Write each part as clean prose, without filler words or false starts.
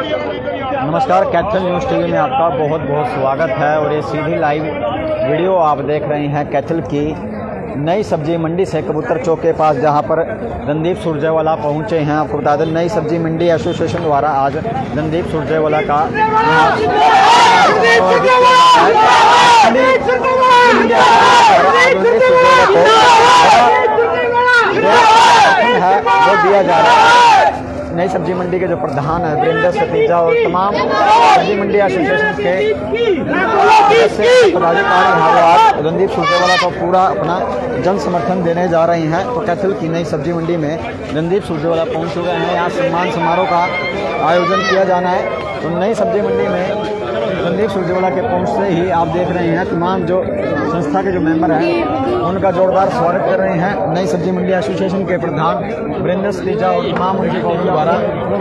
नमस्कार, Kaithal news TV में आपका बहुत बहुत स्वागत है। और ये सीधी लाइव वीडियो आप देख रहे हैं कैथल की नई सब्जी मंडी से, कबूतर चौक के पास, जहां पर रणदीप सुरजेवाला पहुंचे हैं। आपको बता दें, नई सब्जी मंडी एसोसिएशन द्वारा आज रणदीप सुरजेवाला का है वो दिया जा रहा है। नई सब्जी मंडी के जो प्रधान है वीरेंद्र सतीजा और तमाम सब्जी मंडी एसोसिएशन के पदाधिकारी आज रणदीप सुरजेवाला को पूरा अपना जन समर्थन देने जा रहे हैं। तो कैथल की नई सब्जी मंडी में रणदीप सुरजेवाला पहुंच चुके हैं। यहाँ सम्मान समारोह का आयोजन किया जाना है। तो नई सब्जी मंडी में रणदीप सुरजेवाला के पहुंचते ही आप देख रहे हैं तमाम जो संस्था के जो मेंबर हैं उनका जोरदार स्वागत कर रहे हैं। नई सब्जी मंडी एसोसिएशन के प्रधान वीरेंद्र सतीजा और तमाम उनके कौमी द्वारा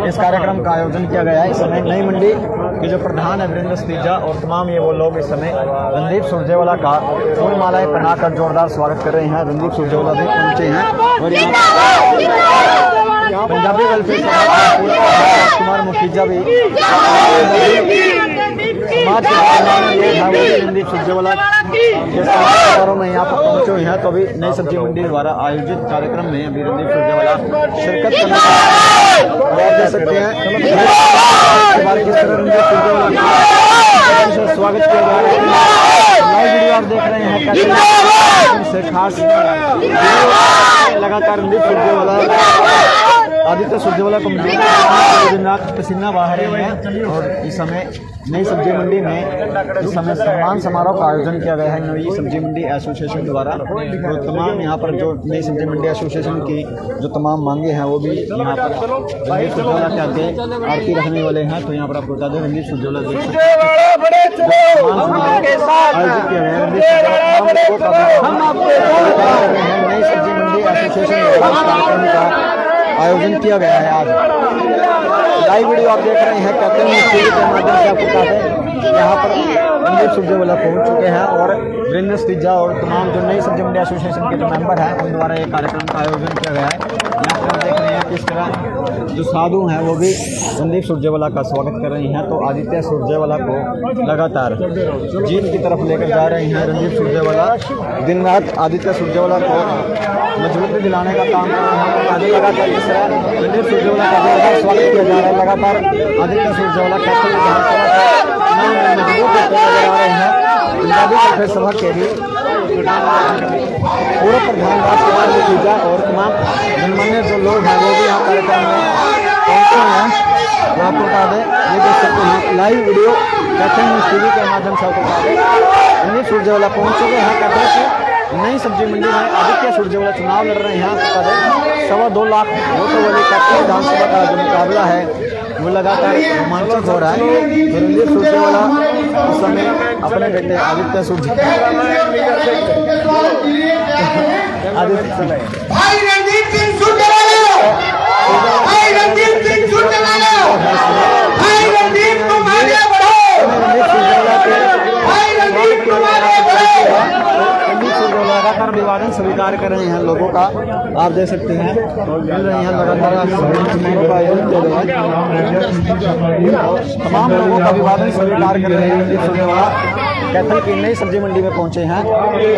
इस कार्यक्रम का आयोजन किया गया है। इस समय नई मंडी के जो प्रधान है वीरेंद्र सतीजा और तमाम ये वो लोग इस समय रणदीप सुरजेवाला का फूल मालाएं पहनाकर जोरदार स्वागत कर रहे हैं। रणदीप सुरजेवाला भी पहुंचे हैं और यहाँ पंजाबी वेलफेयर कुमार मुखीजा भी समाज के रणदीप सुरजेवाला के समारोह में यहाँ पर पहुंचे हुए हैं। तो अभी नई सब्जी मंडी द्वारा आयोजित कार्यक्रम में अभी रणदीप सुरजेवाला शिरकत करने और आप देख सकते हैं किस तरह रणदीप सुरजेवाला का स्वागत किया जा रहा है। लाइव वीडियो आप देख रहे हैं से खास लगातार रणदीप सुरजेवाला आदित्य सुरजेवाला को पसीना बहा रहे हैं। और इस समय नई सब्जी मंडी में इस समय सम्मान समारोह का आयोजन किया गया है नई सब्जी मंडी एसोसिएशन द्वारा। तो तमाम यहाँ पर जो नई सब्जी मंडी एसोसिएशन की जो तमाम मांगे हैं वो भी यहाँ पर रणदीप सुरजेवाला के आगे आरती रखने वाले हैं। तो यहाँ पर आपको बता दें रणदीप सुरजेवाला आयोजित किया गया है। नई सब्जी मंडी एसोसिएशन कार्यक्रम का आयोजन किया गया है। आज लाइव वीडियो आप देख रहे हैं कैथल न्यूज़ टीवी के माध्यम से। आपको बता दें यहाँ पर रणदीप सुरजेवाला पहुंच चुके हैं और वीरेंद्र सतीजा और तमाम जो नई सब्जी मंडी एसोसिएशन के जो मेंबर हैं उन द्वारा ये कार्यक्रम का आयोजन किया गया है। यहाँ पर देख रहे हैं किस तरह जो साधु हैं वो भी रणदीप सुरजेवाला का स्वागत कर रही हैं। तो आदित्य सुरजेवाला को लगातार जीत की तरफ लेकर जा रहे हैं रणदीप सुरजेवाला। दिन रात आदित्य सुरजेवाला को मजबूती दिलाने का काम कर रहे हैं। लगातार इस तरह रणदीप सुरजेवाला का जोरदार स्वागत किया जा रहा है। लगातार आदित्य सुरजेवाला कैथल मजबूत होते नजर आ रहे हैं। पंजाबी वेलफेयर सभा के भी पूर्व प्रधान राजकुमार मुखीजा और तमाम जनमान्य जो लोग हैं वो भी यहाँ कार्यक्रम में पहुँचे हैं। तो आपको बता दें ये देख सकते हैं live video Kaithal news TV के माध्यम से। आपको बता दें रणदीप सुरजेवाला पहुँच चुके हैं कैथल की नई सब्जी मंडी में। आदित्य सुरजेवाला चुनाव लड़ रहे हैं। आपको बता दें 2.25 लाख वोटों वाली कैथल विधानसभा का जो मुकाबला है वो लगातार रोमांचक हो रहा है। तो रणदीप सुरजेवाला उस समय अपने बेटे आदित्य सुरजेवाला लगातार अभिवादन स्वीकार कर रहे हैं लोगों का। आप देख सकते हैं मिल रहे हैं लगातार तमाम लोगों का अभिवादन स्वीकार कर रहे हैं। सुरजेवाला कैथल की नई सब्जी मंडी में पहुंचे हैं।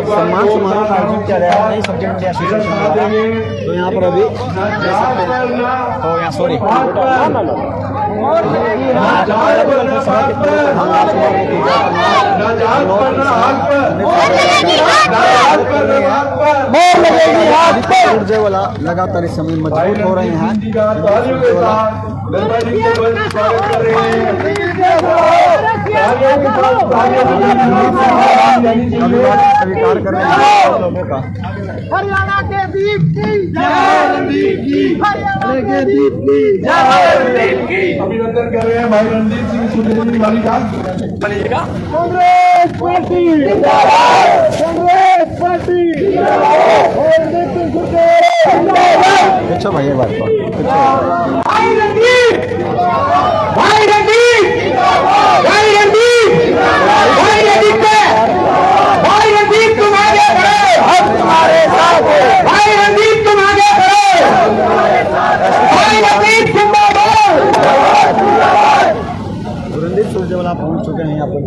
सम्मान समारोह का आयोजन किया गया है नई सब्जी मंडी एसोसिएशन द्वारा। तो यहाँ पर अभी तो यहाँ सॉरी सुरजेवाला लगातार इस समय मजबूत हो रहे हैं। स्वीकार कर रहे हैं लोगों का। हरियाणा के दीप की जय, रणदीप की हरियाणा के दीप की जय, रणदीप की अभिनंदन कर रहे हैं भाई रणदीप सिंह सुरजेवाला का। कांग्रेस पार्टी जिंदाबाद, कांग्रेस पार्टी जिंदाबाद, रणदीप सिंह सुरजेवाला जिंदाबाद। अच्छा भाई ये बात भाई रणदीप, भाई रणदीप, भाई रणदीप, भाई रणदीप, भाई रणदीप तुम आगे बढ़ो, हम तुम्हारे साथ हैं। भाई रणदीप तुम आगे बढ़ो, भाई रणदीप जिंदाबाद, सुरजेवाला पहुंच चुके हैं यहाँ पर।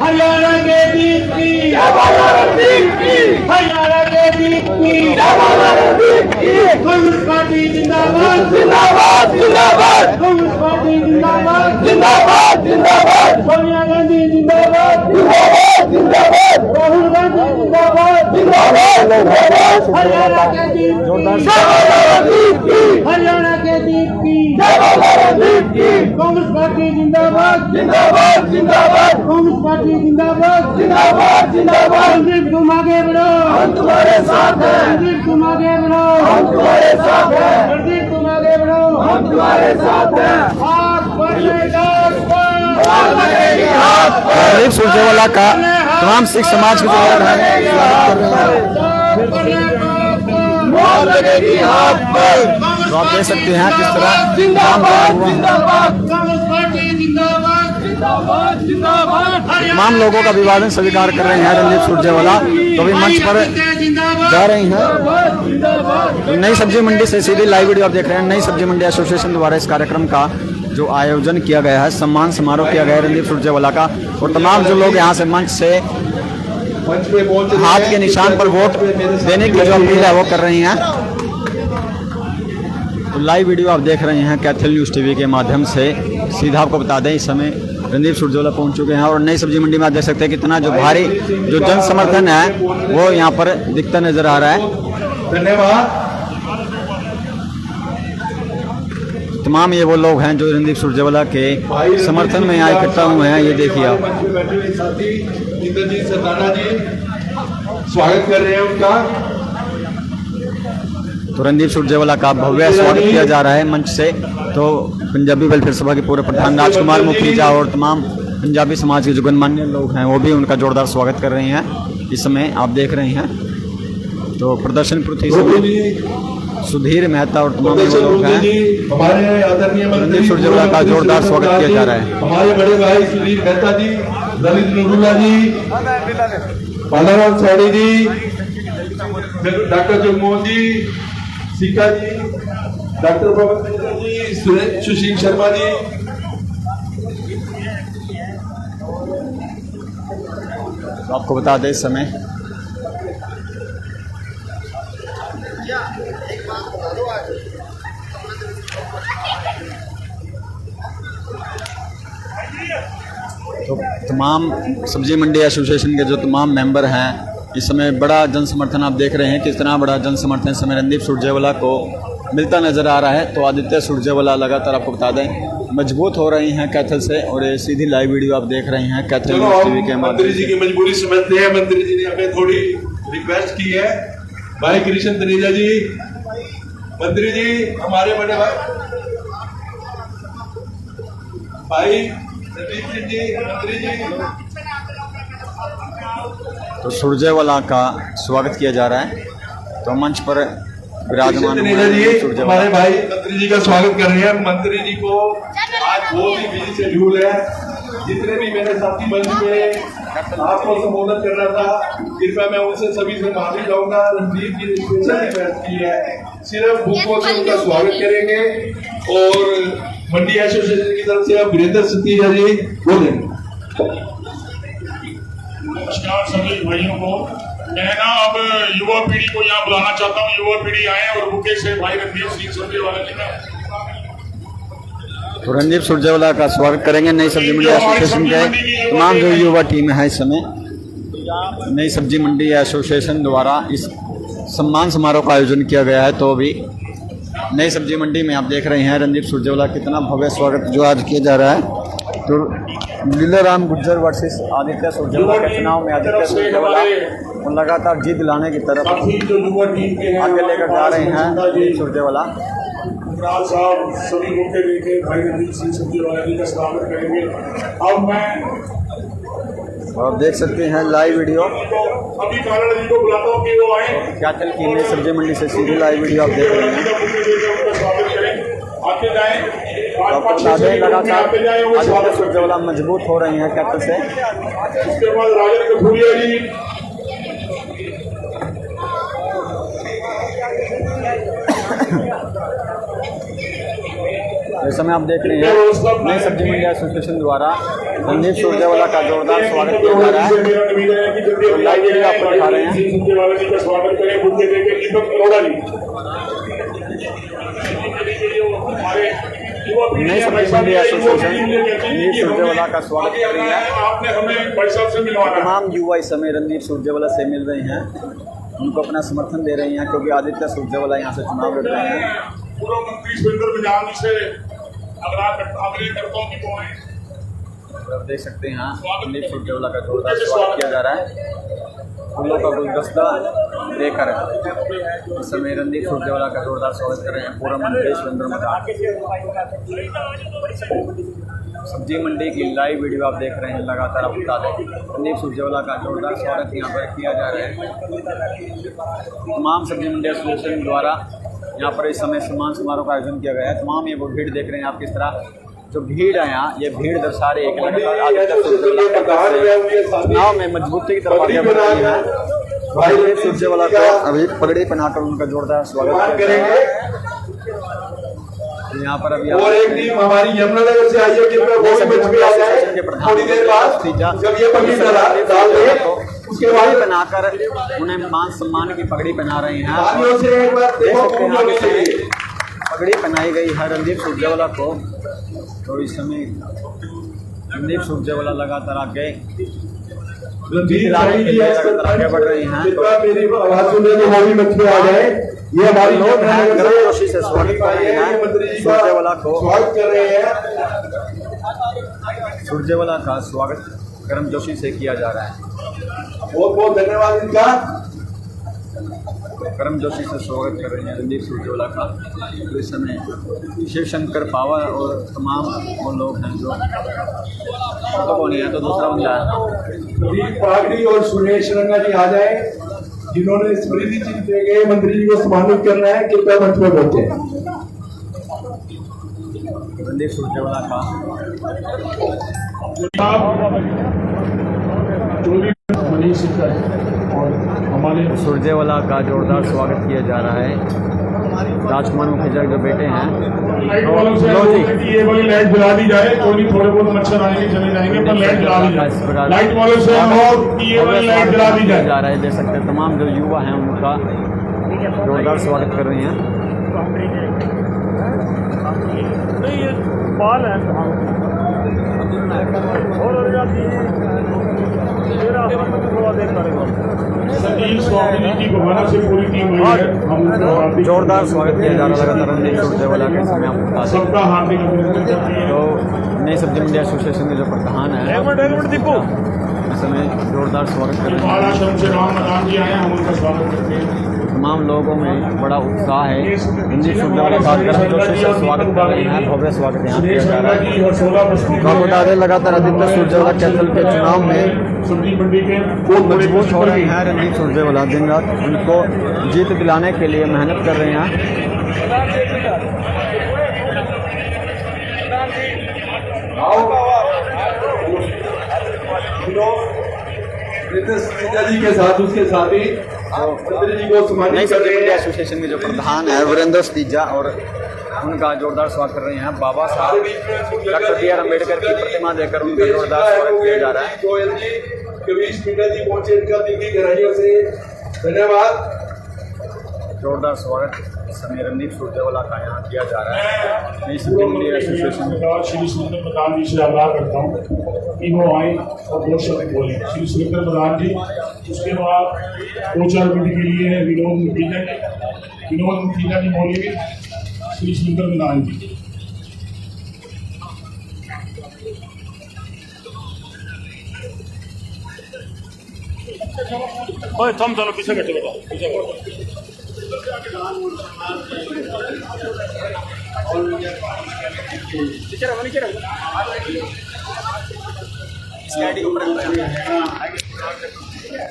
हरियाणा के दीप की हरियाणा के दीप की कांग्रेस पार्टी जिंदाबाद जिंदाबाद जिंदाबाद कांग्रेस पार्टी जिंदाबाद जिंदाबाद जिंदाबाद सोनिया गांधी जिंदाबाद जिंदाबाद जिंदाबाद राहुल गांधी जिंदाबाद जिंदाबाद हरियाणा के दीप की हरियाणा के दीप की कांग्रेस पार्टी जिंदाबाद जिंदाबाद जिंदाबाद कांग्रेस पार्टी जिंदाबाद जिंदाबाद जिंदाबाद रणदीप तुम आगे बढ़ो हम तुम्हारे साथ हैं रणदीप तुम आगे बढ़ो हम तुम्हारे साथ हैं रणदीप तुम आगे बढ़ो हम तुम्हारे साथ हैं हाथ बढ़ेगा रणदीप सुरजेवाला का तमाम सिख समाज के लोग हैं तो आप देख सकते हैं किस तरह तमाम लोगों का अभिवादन स्वीकार कर रहे हैं रणदीप सुरजेवाला। तो अभी मंच पर जा रही हैं। नई सब्जी मंडी से सीधी लाइव वीडियो आप देख रहे हैं। नई सब्जी मंडी एसोसिएशन द्वारा इस कार्यक्रम का जो आयोजन किया गया है, सम्मान समारोह किया गया है रणदीप सुरजेवाला का, और तमाम जो लोग यहाँ से मंच से हाथ के निशान पर वोट देने की जो अपील है वो कर रही हैं। तो लाइव वीडियो आप देख रहे हैं कैथल न्यूज़ टीवी के माध्यम से। सीधा आपको बता दें इस समय रणदीप सुरजेवाला पहुंच चुके हैं और नई सब्जी मंडी में आप देख सकते हैं कितना जो भारी जो जन समर्थन है वो यहाँ पर दिखता नजर आ रहा है। धन्यवाद। तमाम ये वो लोग हैं जो रणदीप सुरजेवाला के समर्थन में यहाँ इकट्ठा हुए हैं। ये देखिए आप इंद्रजीत सरदाना जी स्वागत कर रहे हैं उनका। तो रणदीप सुरजेवाला का भव्य स्वागत किया जा रहा है मंच से। तो पंजाबी वेलफेयर सभा के पूरे प्रधान राजकुमार मुखीजा और तमाम पंजाबी समाज के जो गणमान्य लोग हैं वो भी उनका जोरदार स्वागत कर रहे हैं। इस समय आप देख रहे हैं तो प्रदर्शन पृथ्वी सुधीर मेहता और तमाम लोग हैं। हमारे आदरणीय रणदीप सुरजेवाला का जोरदार स्वागत किया जा रहा है। हमारे बड़े भाई सुधीर मेहता जी, ललित नूरुल्ला जी, बालाराम सैनी जी, डॉक्टर जगमोहन जी, सीका जी, डॉक्टर पवन जी, सुशील शर्मा जी, तो आपको बता दें इस समय तो तमाम सब्जी मंडी एसोसिएशन के जो तमाम मेंबर हैं इस समय बड़ा जन समर्थन आप देख रहे हैं। कितना बड़ा जन समर्थन इस समय रणदीप सुरजेवाला को मिलता नजर आ रहा है। तो आदित्य सुरजेवाला लगातार आपको बता दें मजबूत हो रही हैं कैथल से, और ये सीधी लाइव वीडियो आप देख रहे हैं कैथल टीवी के माध्यम मंत्री जी की मजबूरी समझते हैं। मंत्री जी ने हमें थोड़ी रिक्वेस्ट की है। भाई कृष्ण तनेजा जी, मंत्री जी, हमारे बड़े भाई सतीश जी, मंत्री जी। तो सुरजेवाला का स्वागत किया जा रहा है। तो मंच पर विराजमान हमारे भाई मंत्री जी का स्वागत कर रहे हैं। मंत्री जी को आज बहुत ही बिजी शेड्यूल है। जितने भी मेरे साथी मंच में आपको संबोधन कर रहा था, कृपया मैं उनसे सभी से माफी चाहूंगा। रणदीप जी ने स्पेशल रिक्वेस्ट की है, सिर्फ बुकों से उनका स्वागत करेंगे। और मंडी एसोसिएशन की तरफ से अब वीरेंद्र सतीजा जी बोलेंगे। नमस्कार सभी भाइयों को। मैं ना अब युवा पीढ़ी को यहाँ बुलाना चाहता हूँ। युवा पीढ़ी आए और बुके से भाई रणदीप सिंह सुरजेवाला जी का। तो रणदीप सुरजेवाला का स्वागत करेंगे नई सब्जी मंडी एसोसिएशन के तमाम जो युवा टीम है। इस समय नई सब्जी मंडी एसोसिएशन द्वारा इस सम्मान समारोह का आयोजन किया गया है। तो अभी नई सब्जी मंडी में आप देख रहे हैं रणदीप सुरजेवाला कितना भव्य स्वागत जो आज किया जा रहा है। तो लीलाराम गुज्जर वर्सेस आदित्य सुरजेवाला के चुनाव में आदित्य सुरजेवाला लगातार जीत दिलाने की तरफ आगे लेकर जा रहे हैं सुरजेवाला। साहब सभी मौके देखे भाई रणदीप सिंह सुरजेवाला जी का स्वागत करेंगे। अब मैं आप देख सकते हैं लाइव वीडियो अभी काला जी को बुलाता हूँ कि वो आए। क्या चल की नई सब्जी मंडी से सीधी लाइव वीडियो आप देख रहे हैं। स्वागत करें, आते जाए। लगातार आदित्य सुरजेवाला मजबूत हो रही हैं कैथल से। उसके बाद राजन कपूरिया जी, इस समय आप देख रहे हैं नई सब्जी मंडी एसोसिएशन द्वारा रणदीप सुरजेवाला का जोरदार स्वागत किया जा रहा है। तो लाइव वीडियो आपको दिखा रहे हैं। नई सब्जी मंडी एसोसिएशन रणदीप सुरजेवाला का स्वागत कर रही है। तमाम युवा इस समय रणदीप सुरजेवाला से मिल रहे हैं, उनको अपना समर्थन दे रहे हैं क्योंकि आदित्य सुरजेवाला यहाँ से चुनाव लड़ रहे हैं। पूर्व मंत्री सुरेंद्र बजाज जी से आग्रह करता हूँ कि वो आए। आप देख सकते हैं रणदीप सुरजेवाला का जोरदार स्वागत किया जा रहा है। फूलों का गुलदस्ता देकर इस समय रणदीप सुरजेवाला का जोरदार स्वागत कर रहे हैं पूर्व मंत्री सुरेंद्र बजाज। सब्जी मंडी की लाइव वीडियो आप देख रहे हैं, लगातार आप बता दें रणदीप सुरजेवाला का जोरदार स्वागत यहाँ पर किया जा रहा है। तमाम सब्जी मंडी एसोसिएशन द्वारा यहाँ पर इस समय सम्मान समारोह का आयोजन किया गया है। तमाम ये वो भीड़ देख रहे हैं आप किस तरह जो भीड़ है यहाँ, ये भीड़ दर्शा रही है कि चुनाव में मजबूती की तरफ आगे बढ़ रही है। रणदीप सुरजेवाला को अभी पगड़ी पहनाकर उनका जोरदार स्वागत करेंगे। यहाँ पर अभी और एक टीम हमारी यमुनानगर से आई है कि थोड़ी देर बाद जब ये पगड़ी डाल दें उसके बाद पहनाकर उन्हें मान सम्मान की पगड़ी पहना रहे हैं। से एक बार पगड़ी पहनाई गई है रणदीप सुरजेवाला को। तो इस समय रणदीप सुरजेवाला लगातार आगे बढ़ रही हैं। मेरी आवाज सुनने को वो भी बच्चे आ जाए। ये हमारी लोग हैं गर्म जोशी से स्वागत कर रहे हैं सुरजेवाला को। स्वागत कर रहे हैं। सुरजेवाला का स्वागत गर्म जोशी से किया जा रहा है। बहुत बहुत धन्यवाद इनका। गर्म जोशी से स्वागत कर रहे हैं रणदीप सुरजेवाला का। तो इस समय शिव शंकर पावर और तमाम वो लोग हैं जो तो कौन है तो दूसरा बंदा है पागड़ी और सुरेश रंगा जी आ जाए, जिन्होंने स्मृति चिन्ह दे गए मंत्री जी को सम्मानित करना है। कृपया मंच पर बैठे। रणदीप सुरजेवाला का सुरजेवाला का जोरदार स्वागत किया जा रहा है। राजकुमार मुखर्जी जो बेटे हैं ये वाली लाइट जला दी जाए। कोई थोड़े बहुत मच्छर आएंगे चले जाएंगे पर लाइट जला दी जाए। लाइट वालों से ये वाली लाइट जला दी जाए जा रहा है। देख सकते हैं तमाम जो युवा हैं उनका जोरदार स्वागत कर रहे हैं। जोरदार स्वागत किया जा रहा है लगातार रणदीप सुरजेवाला के समय सबका हार्दिक तो नई सब्जी मंडी एसोसिएशन के जो प्रधान है इस समय जोरदार स्वागत कर रहे हैं। हम उनका स्वागत करते हैं। तमाम लोगों में बड़ा उत्साह है। रणदीप सुरजेवाला का गर्म जोशी से स्वागत कर रहे हैं। भव्य स्वागत यहाँ किया जा रहा है। आपको बता दें लगातार आदित्य सुरजेवाला कैथल के चुनाव में मजबूत हो रहे हैं रणदीप सुरजेवाला। दिन रात उनको जीत दिलाने के लिए मेहनत कर रहे हैं। जी के साथ उसके साथ ही मंत्री जी को सम्मानित कर रहे हैं। एसोसिएशन के जो प्रधान है वीरेंद्र सतीजा और उनका जोरदार स्वागत कर रहे हैं। बाबा साहब डॉक्टर बी आर अम्बेडकर की प्रतिमा देकर उनका जोरदार स्वागत किया जा रहा है। गोयल जी, कवीश मीणा जी पहुंचे, इनका दिल की गहराइयों से धन्यवाद। जोरदार स्वागत इस समय रणदीप सुरजेवाला का यहाँ किया जा रहा है। नई सब्जी मंडी एसोसिएशन श्री सुरेंद्र प्रधान जी से आग्रह करता हूँ कि वो आए और दो शब्द बोले। श्री सुरेंद्र प्रधान जी, उसके बाद दो चार मिनट के लिए विनोद मुखीजा जी बोलेंगे। श्री सुरेंद्र प्रधान जी। थम चलो पीछे बैठे बताओ पीछे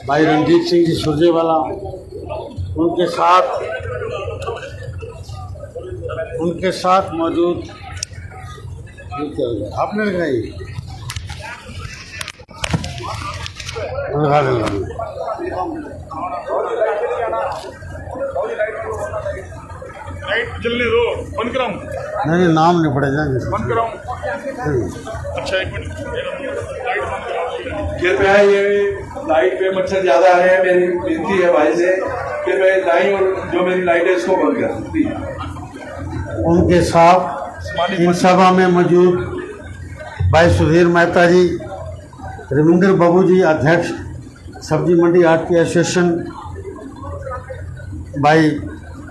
भाई रणजीत सिंह जी सुरजेवाला उनके साथ मौजूद आपने लगाई लाइट जलने दो, बंद कराऊं? नहीं नाम नहीं पड़े जाएंगे। बंद कराऊं? अच्छा एक मिनट, लाइट बंद कराओ। कृपया ये लाइट पे मच्छर ज्यादा है, मेरी विनती है भाई से कि मैं लाइन और जो मेरी लाइट है इसको बंद कर प्लीज। उनके साथ इन सभा में मौजूद भाई सुधीर मेहता जी, रविंद्र बाबू जी अध्यक्ष सब्जी मंडी आरती एसोसिएशन, भाई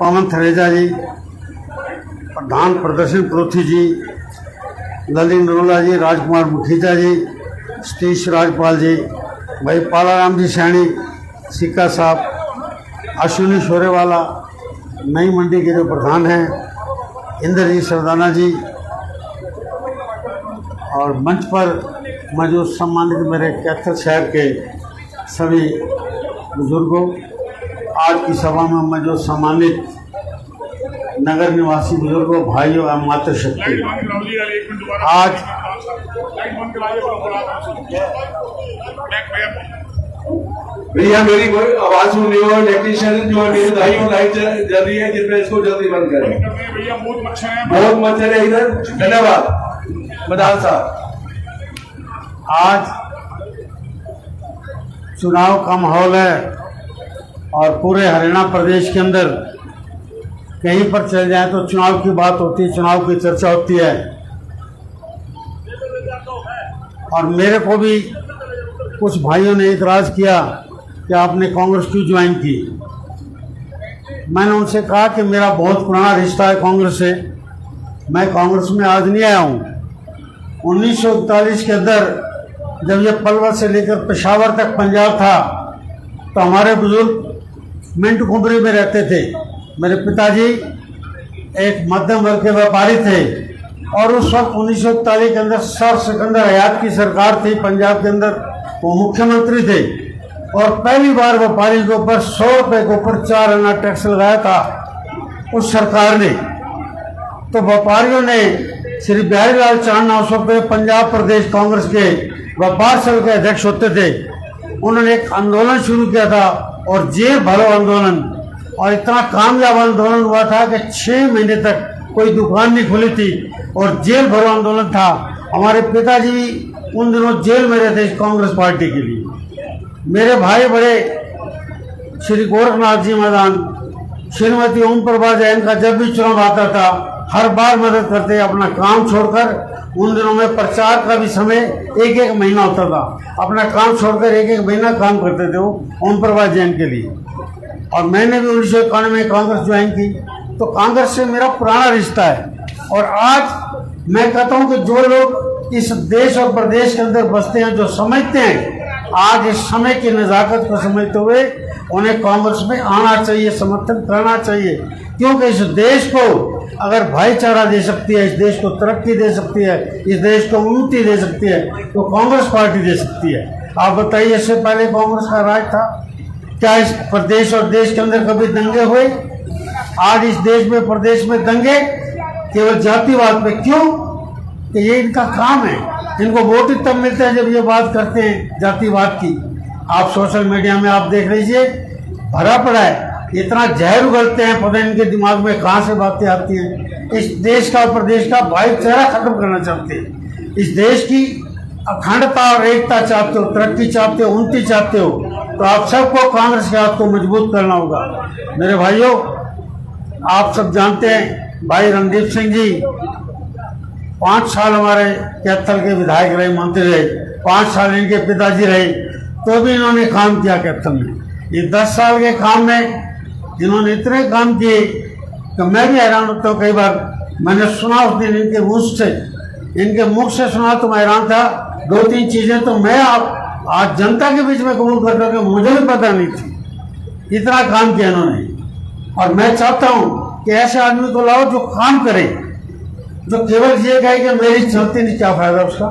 पवन थरेजा जी प्रधान प्रदर्शन परोथी जी, ललित नरोला जी, राजकुमार मुखीजा जी, सतीश राजपाल जी, भाई पालाराम जी सैनी, सिक्का साहब, अश्विनी शोरेवाला, नई मंडी के जो प्रधान हैं, इंद्रजीत सरदाना जी, और मंच पर मौजूद सम्मानित मेरे कैथल शहर के सभी बुजुर्गों, आज की सभा में मौजूद सम्मानित नगर निवासी बुजुर्गों, भाइयों एवं मातृशक्ति, लाइट बंद कराओ जी, यार एक मिनट दोबारा। आज लाइट बंद कराइए, भैया मेरी कोई आवाज सुन रही हो, इलेक्ट्रीशियन जो है मेरी दाई और लाइट जल रही है, कृपया इसको जल्दी बंद करें। भैया बहुत मच्छर है। बहुत मच्छर है इधर। धन्यवाद प्रधान साहब। आज चुनाव का माहौल है और पूरे हरियाणा प्रदेश के अंदर कहीं पर चल जाए तो चुनाव की बात होती है, चुनाव की चर्चा होती है। और मेरे को भी कुछ भाइयों ने इतराज़ किया कि आपने कांग्रेस क्यों ज्वाइन की। मैंने उनसे कहा कि मेरा बहुत पुराना रिश्ता है कांग्रेस से, मैं कांग्रेस में आज नहीं आया हूँ। 1941 के अंदर जब ये पलवल से लेकर पेशावर तक पंजाब था तो हमारे बुजुर्ग मिंट कुंबरी में रहते थे। मेरे पिताजी एक मध्यम वर्ग के व्यापारी थे और उस वक्त 1941 के अंदर सर सिकंदर हयात की सरकार थी पंजाब के अंदर, वो मुख्यमंत्री थे और पहली बार व्यापारी के ऊपर 100 रुपये के ऊपर 4 आना टैक्स लगाया था उस सरकार ने। तो व्यापारियों ने श्री बिहारी लाल चांदना उस वक्त पंजाब प्रदेश कांग्रेस के व्यापार संघ के अध्यक्ष होते थे, उन्होंने एक आंदोलन शुरू किया था और जेल भरो आंदोलन, और इतना कामयाब आंदोलन हुआ था कि 6 महीने तक कोई दुकान नहीं खुली थी और जेल भरो आंदोलन था। हमारे पिताजी भी उन दिनों जेल में रहते कांग्रेस पार्टी के लिए। मेरे भाई बड़े श्री गोरखनाथ जी मैदान, श्रीमती ओम प्रभा जैन का जब भी चुनाव आता था हर बार मदद करते, अपना काम छोड़कर। उन दिनों में प्रचार का भी समय एक महीना होता था, अपना काम छोड़कर एक महीना काम करते थे वो ओम प्रभा जैन के लिए। और मैंने भी 1991 में कांग्रेस ज्वाइन की, तो कांग्रेस से मेरा पुराना रिश्ता है। और आज मैं कहता हूं कि जो लोग इस देश और प्रदेश के अंदर बसते हैं, जो समझते हैं आज इस समय की नज़ाकत को समझते हुए उन्हें कांग्रेस में आना चाहिए, समर्थन करना चाहिए, क्योंकि इस देश को अगर भाईचारा दे सकती है, इस देश को तरक्की दे सकती है, इस देश को उन्नति दे सकती है, तो कांग्रेस पार्टी दे सकती है। आप बताइए, इससे पहले कांग्रेस का राज था, क्या इस प्रदेश और देश के अंदर कभी दंगे हुए? आज इस देश में प्रदेश में दंगे केवल जातिवाद पे, क्यों? कि ये इनका काम है। इनको वोट ही तब मिलते हैं जब ये बात करते हैं जातिवाद की। आप सोशल मीडिया में आप देख लीजिए, भरा पड़ा है, इतना जहर उगलते हैं, पता नहीं इनके दिमाग में कहाँ से बातें आती हैं। इस देश का और प्रदेश का भाईचारा खत्म करना चाहते हैं, इस देश की अखंडता और एकता चाहते हो, तरक्की चाहते हो, उन्नति चाहते हो, तो आप सबको कांग्रेस के हाथ को मजबूत करना होगा। मेरे भाइयों, आप सब जानते हैं भाई रणदीप सिंह जी 5 साल हमारे कैथल के विधायक रहे, मंत्री रहे, 5 साल इनके पिताजी रहे, तो भी इन्होंने काम किया कैथल में। ये 10 साल के काम में इन्होंने इतने काम किए कि मैं भी हैरान होता हूँ। कई बार मैंने सुना उस दिन इनके मुख से सुना तो मैं हैरान था। 2-3 चीजें तो मैं आज जनता के बीच में कबूल करता हूँ कि मुझे भी पता नहीं थी, इतना काम किया इन्होंने। और मैं चाहता हूँ कि ऐसे आदमी को लाओ जो काम करे, जो केवल ये कहे कि मेरी चलती नहीं, क्या फायदा उसका?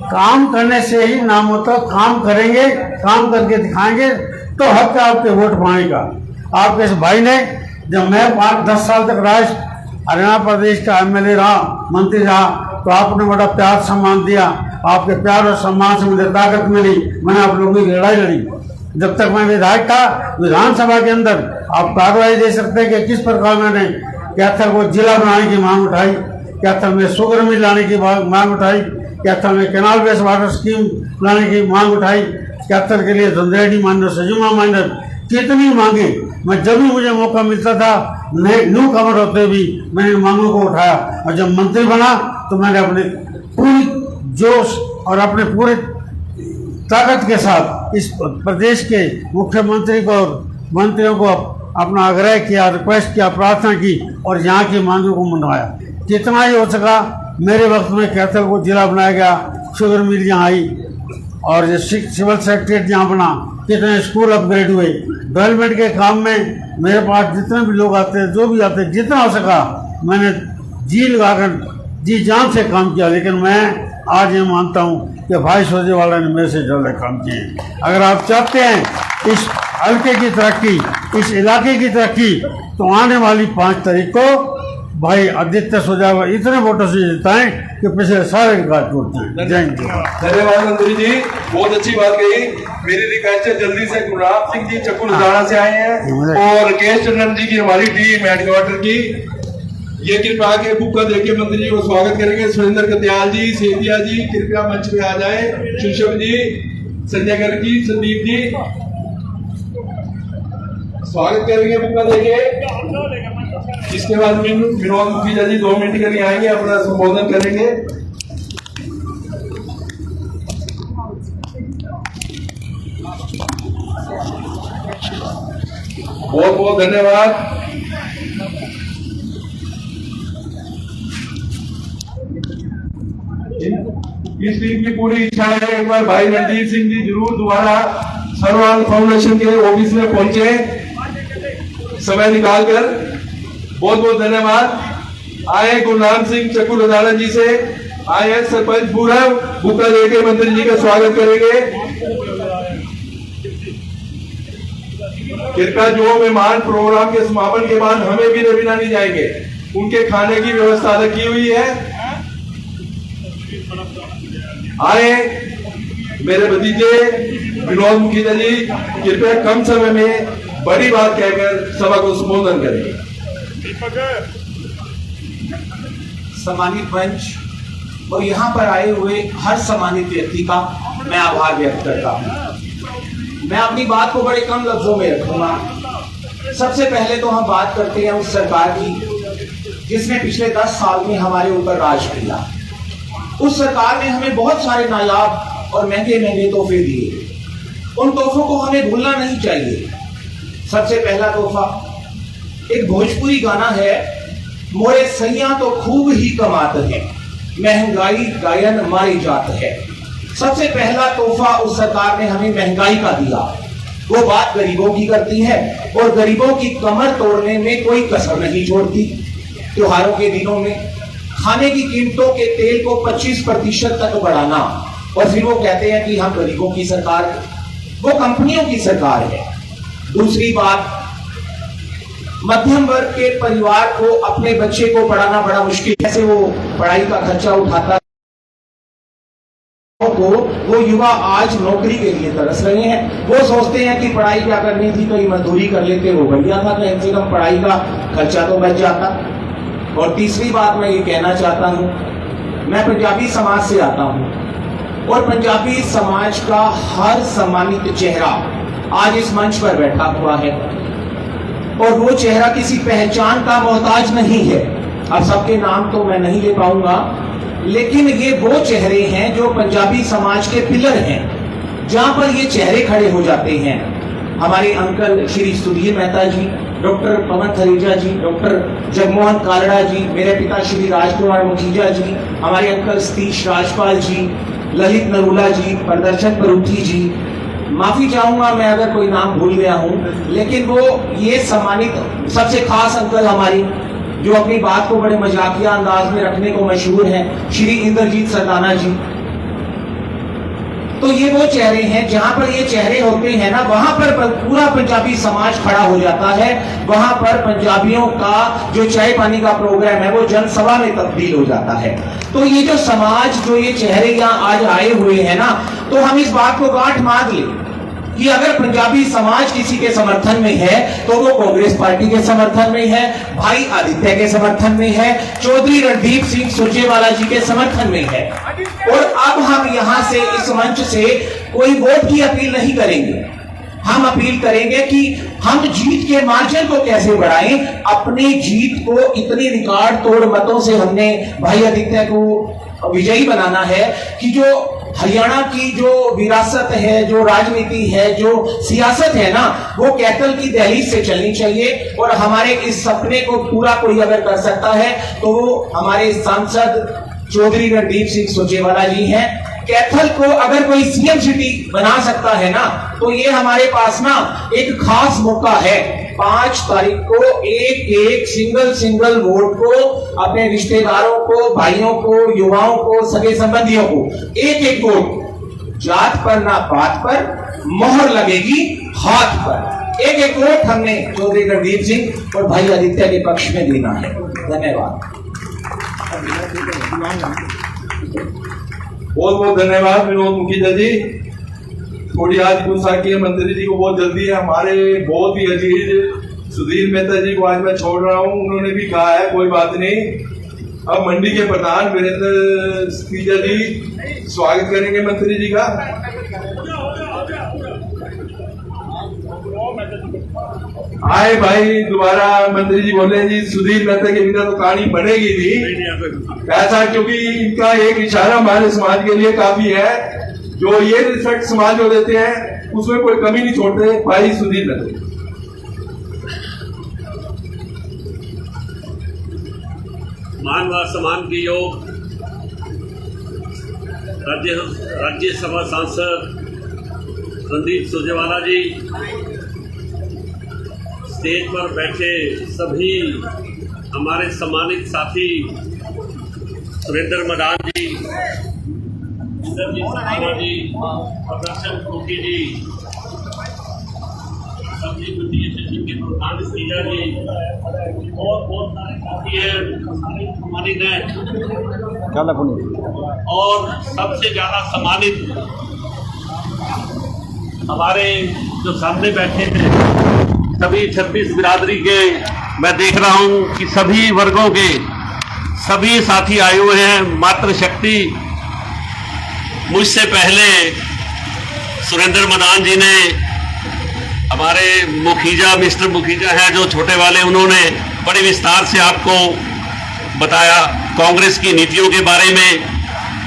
काम करने से ही नाम होता, काम करेंगे, काम करके दिखाएंगे तो हक है आपके वोट पाने का। आपके इस भाई ने, जब मैं 5-10 साल तक हरियाणा प्रदेश का एमएलए रहा, मंत्री रहा, तो आपने बड़ा प्यार सम्मान दिया। आपके प्यार और सम्मान से मुझे ताकत मिली, मैंने आप लोगों की लड़ाई लड़ी। जब तक मैं विधायक था, विधानसभा के अंदर आप कार्रवाई दे सकते हैं कि किस प्रकार मैंने कैथल को जिला बनाने की मांग उठाई, कैथल में शुगर मिल लाने की मांग उठाई, कैथल में कैनाल बेस वाटर स्कीम लाने की मांग उठाई, कैथल के लिए धंधेड़ी माइनर, सजुमा माइनर, कितनी मांगे। मैं जब भी मुझे मौका मिलता था, न्यू कमर होते भी मैंने इन मांगों को उठाया, और जब मंत्री बना तो मैंने अपने पूरी जोश और अपने पूरे ताकत के साथ इस प्रदेश के मुख्यमंत्री को और मंत्रियों को अपना आग्रह किया, रिक्वेस्ट किया, प्रार्थना की और यहाँ की मांगों को मनवाया। जितना ही हो सका मेरे वक्त में कैथल को जिला बनाया गया, शुगर मिल यहाँ आई और जो सिविल सेक्रेटरीट यहाँ बना, कितने स्कूल अपग्रेड हुए। डेवलपमेंट के काम में मेरे पास जितने भी लोग आते हैं, जो भी आते हैं, जितना हो सका मैंने जी लगाकर जी जान से काम किया। लेकिन मैं आज ये मानता हूँ कि भाई सुरजेवाला ने मेरे से ज़्यादा काम किए हैं। अगर आप चाहते हैं इस हल्के की तरक्की, इस इलाके की तरक्की, तो आने वाली 5 तारीख को भाई आदित्य सुरजेवाला इतने वोटों से जिताएं कि पिछले सारे रिकॉर्ड टूटते हैं। जय हिंद। धन्यवाद मंत्री जी, बहुत अच्छी बात कही। मेरी रिक्वेस्ट है जल्दी से गुरनाम सिंह जी चक्कू लुधियाना से आए हैं और केश टंडन जी की हमारी टीम हेडक्वार्टर की, ये कृपया के बुक का देके मंत्री जी को स्वागत करेंगे। सुरेंद्र कत्याल जी, सेतिया जी कृपया मंच पे आ जाए, शिवशव जी, संजय गर्ग जी, संदीप जी स्वागत करेंगे बुक का देके। इसके बाद विनोद मुखीजा जी 2 मिनट के लिए आएंगे, अपना संबोधन करेंगे। बहुत बहुत धन्यवाद। इस टीम की पूरी इच्छा है एक बार भाई रणजीत सिंह जी जरूर दोबारा सर्वांग फाउंडेशन के ऑफिस में पहुंचे समय निकालकर। बहुत बहुत धन्यवाद। आए गुरनाम सिंह चक्कू लुधियाना जी से आए हैं सरपंच पूरब, बुका देके मंत्री जी का स्वागत करेंगे। कृपया जो मेहमान प्रोग्राम के समापन के बाद हमें भी रवीना नहीं जाएंगे, उनके खाने की व्यवस्था रखी हुई है। आए मेरे भतीजे विनोद मुखीजा जी, कृपया कम समय में बड़ी बात कहकर सभा को संबोधन करें। सम्मानित मंच और यहाँ पर आए हुए हर सम्मानित व्यक्ति का मैं आभार व्यक्त करता हूँ। मैं अपनी बात को बड़े कम लफ्जों में रखूंगा। सबसे पहले तो हम बात करते हैं उस सरकार की जिसने पिछले 10 साल में हमारे ऊपर राज किया। उस सरकार ने हमें बहुत सारे नायाब और महंगे महंगे तोहफे दिए। उन तोहफों को हमें भूलना नहीं चाहिए। सबसे पहला तोहफा एक भोजपुरी गाना है, मोरे सैया तो खूब ही कमाते हैं, महंगाई गायन मारी जात है। सबसे पहला तोहफा उस सरकार ने हमें महंगाई का दिया। वो बात गरीबों की करती है और गरीबों की कमर तोड़ने में कोई कसर नहीं छोड़ती। त्योहारों के दिनों में खाने की कीमतों के तेल को 25% तक बढ़ाना और फिर वो कहते हैं कि हम गरीबों की सरकार है। वो कंपनियों की सरकार है। दूसरी बात, मध्यम वर्ग के परिवार को अपने बच्चे को पढ़ाना बड़ा मुश्किल, कैसे वो पढ़ाई का खर्चा उठाता को वो युवा आज नौकरी के लिए तरस रहे हैं। वो सोचते हैं कि पढ़ाई क्या करनी थी, कहीं मजदूरी कर लेते, वो बढ़िया था, कम से कम पढ़ाई का खर्चा तो बच जाता। और तीसरी बात मैं ये कहना चाहता हूं, मैं पंजाबी समाज से आता हूं और पंजाबी समाज का हर सम्मानित चेहरा आज इस मंच पर बैठा हुआ है और वो चेहरा किसी पहचान का मोहताज नहीं है। अब सबके नाम तो मैं नहीं ले पाऊंगा, लेकिन ये वो चेहरे हैं जो पंजाबी समाज के पिलर हैं, जहां पर ये चेहरे खड़े हो जाते हैं। हमारे अंकल श्री सुधीर मेहता जी, डॉक्टर पवन थरेजा जी, डॉक्टर जगमोहन कालड़ा जी, मेरे पिता श्री राजकुमार मुखीजा जी, हमारे अंकल सतीश राजपाल जी, ललित नरूला जी, प्रदर्शन परूथी जी, माफी चाहूंगा मैं अगर कोई नाम भूल गया हूं, लेकिन वो ये सम्मानित सबसे खास अंकल हमारी जो अपनी बात को बड़े मजाकिया अंदाज में रखने को मशहूर हैं, श्री इंद्रजीत सरदाना जी। तो ये वो चेहरे हैं, जहां पर ये चेहरे होते हैं ना, वहां पर पूरा पंजाबी समाज खड़ा हो जाता है। वहां पर पंजाबियों का जो चाय पानी का प्रोग्राम है वो जनसभा में तब्दील हो जाता है। तो ये जो समाज, जो ये चेहरे यहाँ आज आए हुए हैं ना, तो हम इस बात को गांठ मार ले कि अगर पंजाबी समाज किसी के समर्थन में है तो वो कांग्रेस पार्टी के समर्थन में है, भाई आदित्य के समर्थन में है, चौधरी रणदीप सिंह सुरजेवाला जी के समर्थन में है। और अब हम यहां से इस मंच से कोई वोट की अपील नहीं करेंगे, हम अपील करेंगे कि हम जीत के मार्जिन को कैसे बढ़ाएं। अपनी जीत को इतनी रिकॉर्ड तोड़ मतों से हमने भाई आदित्य को विजयी बनाना है कि जो हरियाणा की जो विरासत है, जो राजनीति है, जो सियासत है ना, वो कैथल की दहलीज से चलनी चाहिए। और हमारे इस सपने को पूरा कोई अगर कर सकता है तो वो हमारे सांसद चौधरी रणदीप सिंह सुरजेवाला जी हैं। कैथल को अगर कोई सीएम सिटी बना सकता है ना, तो ये हमारे पास ना एक खास मौका है। 5 तारीख को एक सिंगल वोट को अपने रिश्तेदारों को, भाइयों को, युवाओं को, सगे संबंधियों को एक वोट, जात पर ना पात पर, मोहर लगेगी हाथ पर। एक वोट हमने चौधरी रणदीप सिंह और भाई आदित्य के पक्ष में देना है। धन्यवाद। बहुत बहुत धन्यवाद विनोद मुखीजा जी। थोड़ी आज गुस्सा की है मंत्री जी को, बहुत जल्दी है। हमारे बहुत ही अजीज सुधीर मेहता जी को आज मैं छोड़ रहा हूँ, उन्होंने भी कहा है कोई बात नहीं। अब मंडी के प्रधान वीरेंद्र मुखीजा जी स्वागत करेंगे मंत्री जी का। आए भाई दोबारा मंत्री जी बोले जी सुधीर मेहता के बिना तो कहानी बनेगी नहीं ऐसा, क्योंकि इनका एक इशारा हमारे समाज के लिए काफी है। जो ये रिस्पेक्ट समाज को देते हैं उसमें कोई कमी नहीं छोड़ते भाई सुधीर मेहता। मान व सम्मान के योग राज्यसभा सांसद रणदीप सुरजेवाला जी, स्टेज पर बैठे सभी हमारे सम्मानित साथी सुरेंद्र मदान जी, इंद्रजीत जी, प्रदर्शन कोटी जी, सब्जी मंडी एसोसिएशन के प्रधान श्रीजा जी और बहुत सारे साथी हैं सम्मानित हैं। और सबसे ज्यादा सम्मानित हमारे जो सामने बैठे हैं सभी 36 बिरादरी के, मैं देख रहा हूं कि सभी वर्गों के सभी साथी आए हुए हैं। मातृशक्ति मुझसे पहले सुरेंद्र मदान जी ने, हमारे मुखीजा मिस्टर मुखीजा हैं जो छोटे वाले, उन्होंने बड़े विस्तार से आपको बताया कांग्रेस की नीतियों के बारे में।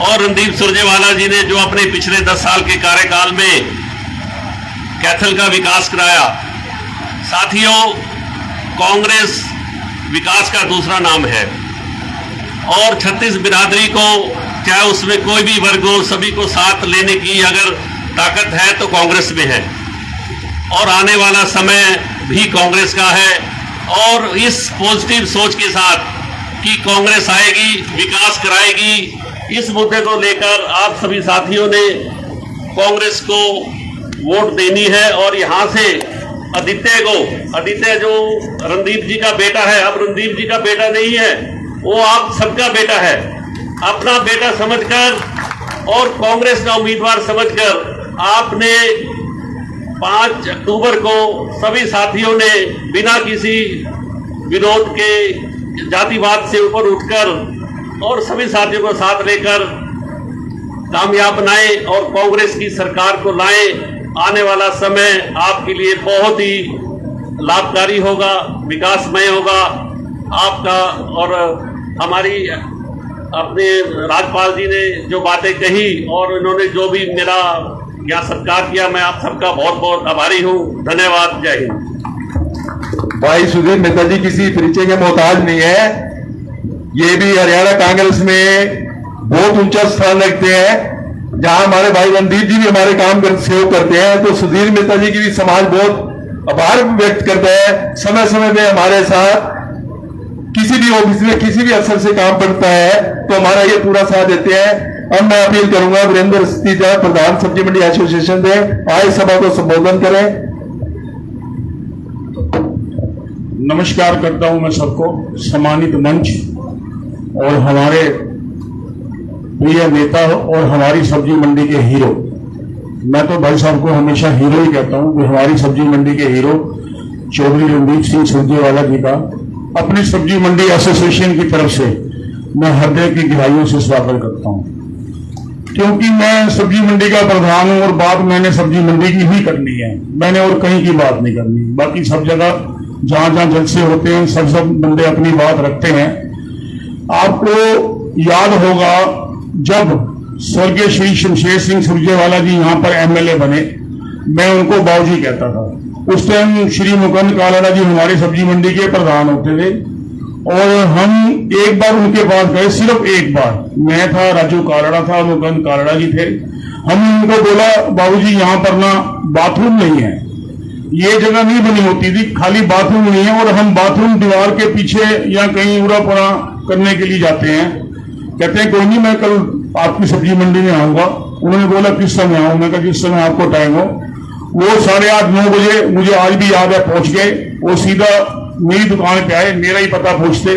और रणदीप सुरजेवाला जी ने जो अपने पिछले 10 साल के कार्यकाल में कैथल का विकास कराया। साथियों, कांग्रेस विकास का दूसरा नाम है और 36 बिरादरी को, चाहे उसमें कोई भी वर्ग हो, सभी को साथ लेने की अगर ताकत है तो कांग्रेस में है। और आने वाला समय भी कांग्रेस का है। और इस पॉजिटिव सोच के साथ कि कांग्रेस आएगी, विकास कराएगी, इस मुद्दे को लेकर आप सभी साथियों ने कांग्रेस को वोट देनी है। और यहाँ से आदित्य जो रणदीप जी का बेटा है, अब रणदीप जी का बेटा नहीं है, वो आप सबका बेटा है। अपना बेटा समझकर और कांग्रेस का उम्मीदवार समझकर आपने 5 अक्टूबर को सभी साथियों ने बिना किसी विरोध के, जातिवाद से ऊपर उठकर और सभी साथियों को साथ लेकर कामयाब बनाए और कांग्रेस की सरकार को लाए। आने वाला समय आपके लिए बहुत ही लाभकारी होगा, विकासमय होगा आपका। और हमारी अपने राज्यपाल जी ने जो बातें कही और इन्होंने जो भी मेरा यहाँ सत्कार किया, मैं आप सबका बहुत बहुत आभारी हूँ। धन्यवाद। जय हिंद। भाई सुधीर मेहता जी किसी परिचय के मोहताज नहीं है। ये भी हरियाणा कांग्रेस में बहुत ऊंचा स्थान रखते हैं। जहां हमारे भाई रणदीप जी भी हमारे काम सहयोग करते हैं, तो सुधीर मेहता जी की भी समाज बहुत आभार व्यक्त करता है। समय समय में हमारे साथ किसी भी ऑफिस में किसी भी अफसर से काम पड़ता है तो हमारा ये पूरा साथ देते हैं। अब मैं अपील करूंगा वीरेंद्र तीजा प्रधान सब्जी मंडी एसोसिएशन से आए सभा को संबोधन करें। नमस्कार करता हूं मैं सबको, सम्मानित मंच और हमारे प्रिय नेता और हमारी सब्जी मंडी के हीरो मैं तो भाई साहब को हमेशा हीरो ही कहता हूं कि हमारी सब्जी मंडी के हीरो चौधरी रणदीप सिंह सुरजेवाला जी का अपनी सब्जी मंडी एसोसिएशन की तरफ से मैं हृदय की गहराइयों से स्वागत करता हूं, क्योंकि मैं सब्जी मंडी का प्रधान हूं और बात मैंने सब्जी मंडी की ही करनी है, मैंने और कहीं की बात नहीं करनी। बाकी सब जगह जहां जहां जलसे होते हैं सब बंदे अपनी बात रखते हैं। आपको याद होगा जब स्वर्गीय श्री शमशेर सिंह सुरजेवाला जी यहाँ पर एमएलए बने, मैं उनको बाबूजी कहता था। उस टाइम श्री मुकुंद कालाड़ा जी हमारे सब्जी मंडी के प्रधान होते थे और हम एक बार उनके पास गए, सिर्फ एक बार। मैं था, राजू कालाड़ा था, मुकुंद कालाड़ा जी थे। हमने उनको बोला बाबूजी यहाँ पर ना बाथरूम नहीं है, ये जगह नहीं बनी होती थी, खाली बाथरूम नहीं है और हम बाथरूम दीवार के पीछे या कहीं उड़ा पुरा करने के लिए जाते हैं। कहते हैं कोई नहीं, मैं कल आपकी सब्जी मंडी में आऊंगा। उन्होंने बोला किस समय आऊं? मैं कहा जिस समय आपको टाइम हो। वो 8:30-9 बजे, मुझे आज भी याद है, पहुंच गए। वो सीधा मेरी दुकान पे आए, मेरा ही पता पूछते।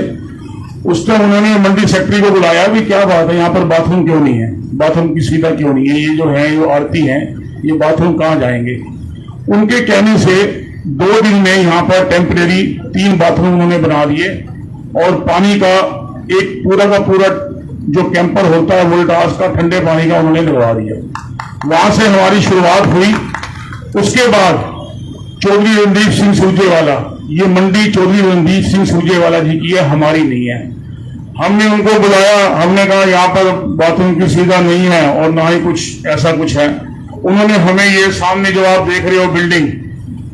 उस टाइम उन्होंने मंडी सेक्रेटरी को बुलाया भी क्या बात है, यहाँ पर बाथरूम क्यों नहीं है, बाथरूम की सुविधा क्यों नहीं है, ये जो है जो आरती है ये बाथरूम कहाँ जाएंगे। उनके कहने से 2 दिन में यहाँ पर टेम्परेरी 3 बाथरूम उन्होंने बना दिए और पानी का एक पूरा का पूरा जो कैंपर होता है वोल्टास का, ठंडे पानी का उन्होंने लगवा दिया। वहां से हमारी शुरुआत हुई। उसके बाद चौधरी रणदीप सिंह सुरजेवाला, ये मंडी चौधरी रणदीप सिंह सुरजेवाला जी की है, हमारी नहीं है। हमने उनको बुलाया, हमने कहा यहाँ पर बाथरूम की सुविधा नहीं है और ना ही कुछ ऐसा कुछ है। उन्होंने हमें ये सामने जो आप देख रहे हो बिल्डिंग,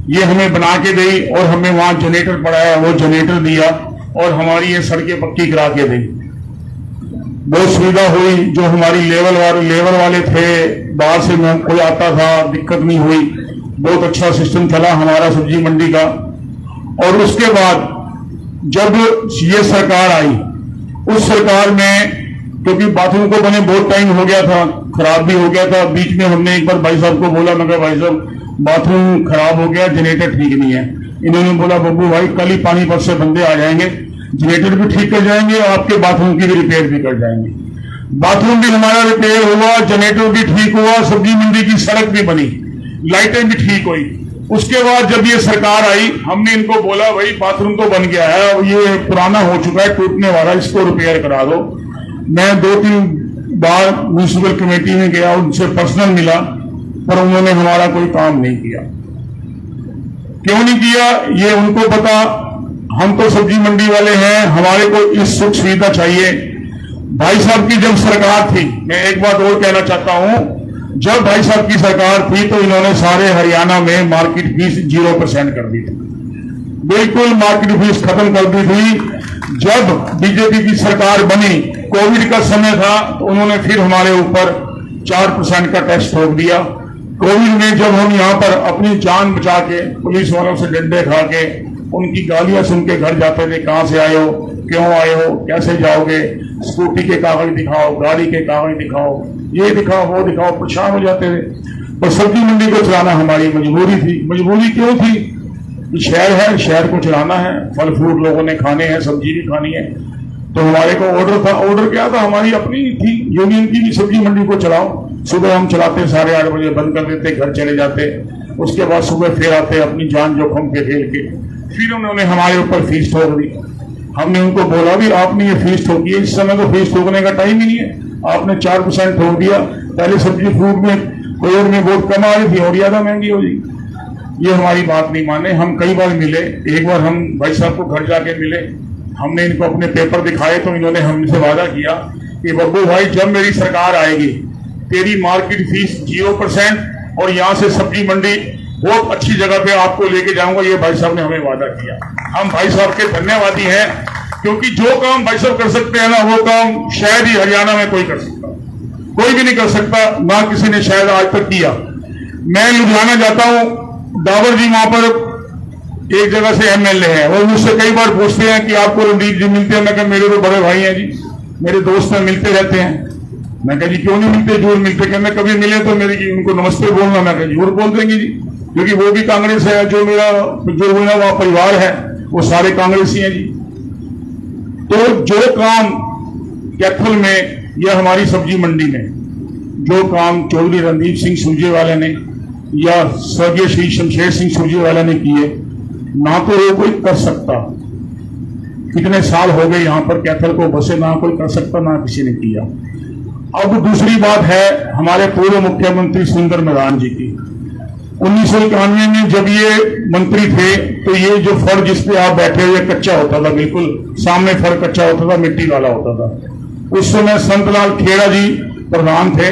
ये हमें बना के दी और हमें वहां जनरेटर पड़ा है, वो जनरेटर दिया और हमारी ये सड़कें पक्की करा के दी। बहुत सुविधा हुई। जो हमारी लेवल वाले थे, बाहर से कोई आता था, दिक्कत नहीं हुई। बहुत अच्छा सिस्टम चला हमारा सब्जी मंडी का। और उसके बाद जब ये सरकार आई, उस सरकार में क्योंकि बाथरूम को बने बहुत टाइम हो गया था, खराब भी हो गया था। बीच में हमने एक बार भाई साहब को बोला, मैं कहा भाई साहब बाथरूम खराब हो गया, जनरेटर ठीक नहीं है। इन्होंने बोला बब्बू भाई कल ही पानीपत से बंदे आ जाएंगे, जनरेटर भी ठीक कर जाएंगे, आपके बाथरूम की भी रिपेयर भी कर जाएंगे। बाथरूम भी हमारा रिपेयर हुआ, जनरेटर भी ठीक हुआ, सब्जी मंडी की सड़क भी बनी, लाइटें भी ठीक हुई। उसके बाद जब ये सरकार आई, हमने इनको बोला भाई बाथरूम तो बन गया है, अब ये पुराना हो चुका है, टूटने वाला, इसको रिपेयर करा दो। मैं 2-3 बार म्यूनिसिपल कमेटी में गया, उनसे पर्सनल मिला, पर उन्होंने हमारा कोई काम नहीं किया। क्यों नहीं किया ये उनको पता। हम तो सब्जी मंडी वाले हैं, हमारे को इस सुख सुविधा चाहिए। भाई साहब की जब सरकार थी, मैं एक बात और कहना चाहता हूं, जब भाई साहब की सरकार थी तो इन्होंने सारे हरियाणा में मार्केट फीस 0% कर दी थी, बिल्कुल मार्केट फीस खत्म कर दी थी। जब बीजेपी की सरकार बनी, कोविड का समय था, तो उन्होंने फिर हमारे ऊपर 4% का टैक्स ठोक दिया। कोविड में जब हम यहाँ पर अपनी जान बचा के पुलिस वालों से डंडे खा के उनकी गालियां सुन के घर जाते थे, कहां से आए हो, क्यों आए हो, कैसे जाओगे, स्कूटी के कागज दिखाओ, गाड़ी के कागज दिखाओ, ये दिखाओ, वो दिखाओ, परेशान हो जाते थे। पर सब्जी मंडी को चलाना हमारी मजबूरी थी। मजबूरी क्यों थी? शहर है, शहर को चलाना है, फल फ्रूट लोगों ने खाने हैं, सब्जी भी खानी है। तो हमारे को ऑर्डर था, ऑर्डर क्या था, हमारी अपनी थी यूनियन की भी सब्जी मंडी को चलाओ। सुबह हम चलाते, 8:30 बजे बंद कर देते, घर चले जाते। उसके बाद सुबह फिर आते अपनी जान जोखम के खेल के। फिर उन्होंने हमारे ऊपर फीस ठोक दी। हमने उनको बोला भी आपने ये फीस ठोकी है, इस समय तो फीस ठोकने का टाइम ही नहीं है, आपने 4% ठोक दिया। पहले सब्जी फ्रूट में कोई में बहुत कम आ रही थी और ज्यादा महंगी हो गई। ये हमारी बात नहीं माने। हम कई बार मिले, एक बार हम भाई साहब को घर जाके मिले, हमने इनको अपने पेपर दिखाए तो इन्होंने हमसे वादा किया कि बब्बू भाई जब मेरी सरकार आएगी तेरी मार्केट फीस 0% और यहाँ से सब्जी मंडी बहुत अच्छी जगह पे आपको लेके जाऊंगा। ये भाई साहब ने हमें वादा किया। हम भाई साहब के धन्यवादी हैं, क्योंकि जो काम भाई साहब कर सकते हैं ना, वो काम शायद ही हरियाणा में कोई कर सकता, कोई भी नहीं कर सकता, ना किसी ने शायद आज तक किया। मैं लुधियाना जाता हूं, डाबर जी वहां पर एक जगह से एमएलए हैं, वो मुझसे कई बार पूछते हैं कि आपको रणदीप जी मिलते हैं? मैं कहा मेरे तो बड़े भाई हैं जी, मेरे दोस्त हैं, मिलते रहते हैं। मैं कहा जी क्यों नहीं मिलते, झूठ मिलते? कहने कभी मिले तो मेरी उनको नमस्ते बोलना। मैं कहा झूठ बोल देंगे जी, क्योंकि वो भी कांग्रेस है, जो मेरा वहाँ परिवार है वो सारे कांग्रेसी हैं जी। तो जो काम कैथल में या हमारी सब्जी मंडी में जो काम चौधरी रणदीप सिंह सुरजेवाला ने या स्वर्गीय श्री शमशेर सिंह सुरजेवाला ने किए, ना तो वो कोई कर सकता। कितने साल हो गए यहाँ पर कैथल को बसे, ना कोई कर सकता, ना किसी ने किया। अब दूसरी बात है हमारे पूर्व मुख्यमंत्री सुरेंद्र मदान जी की। 1991 में जब ये मंत्री थे तो ये जो फर जिस पे आप बैठे हुए कच्चा होता था, बिल्कुल सामने फर कच्चा होता था, मिट्टी वाला होता था। उस समय संतलाल खेड़ा जी प्रधान थे।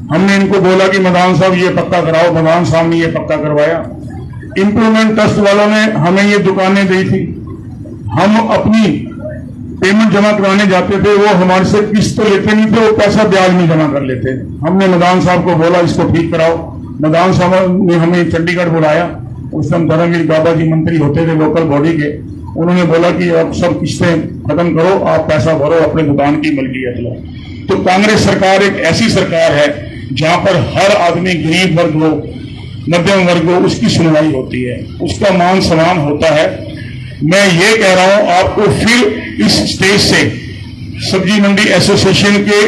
हमने इनको बोला कि मदान साहब ये पक्का कराओ, मदान साहब ने ये पक्का करवाया। इंप्रूवमेंट ट्रस्ट वालों ने हमें ये दुकानें दी थी। हम अपनी पेमेंट जमा कराने जाते थे, वो हमारे से किस्त तो लेते नहीं थे, वो पैसा ब्याज में जमा कर लेते। हमने मदान साहब को बोला इसको ठीक कराओ। मदान साहब ने हमें चंडीगढ़ बुलाया। उस समय धर्मवीर बाबा जी मंत्री होते थे लोकल बॉडी के। उन्होंने बोला कि अब सब किस्तें खत्म करो, आप पैसा भरो, अपने दुकान की मलकियत लो। तो कांग्रेस सरकार एक ऐसी सरकार है जहां पर हर आदमी, गरीब वर्ग हो, मध्यम वर्ग हो, उसकी सुनवाई होती है, उसका मान सम्मान होता है। मैं ये कह रहा हूं आपको फिर इस स्टेज से सब्जी मंडी एसोसिएशन के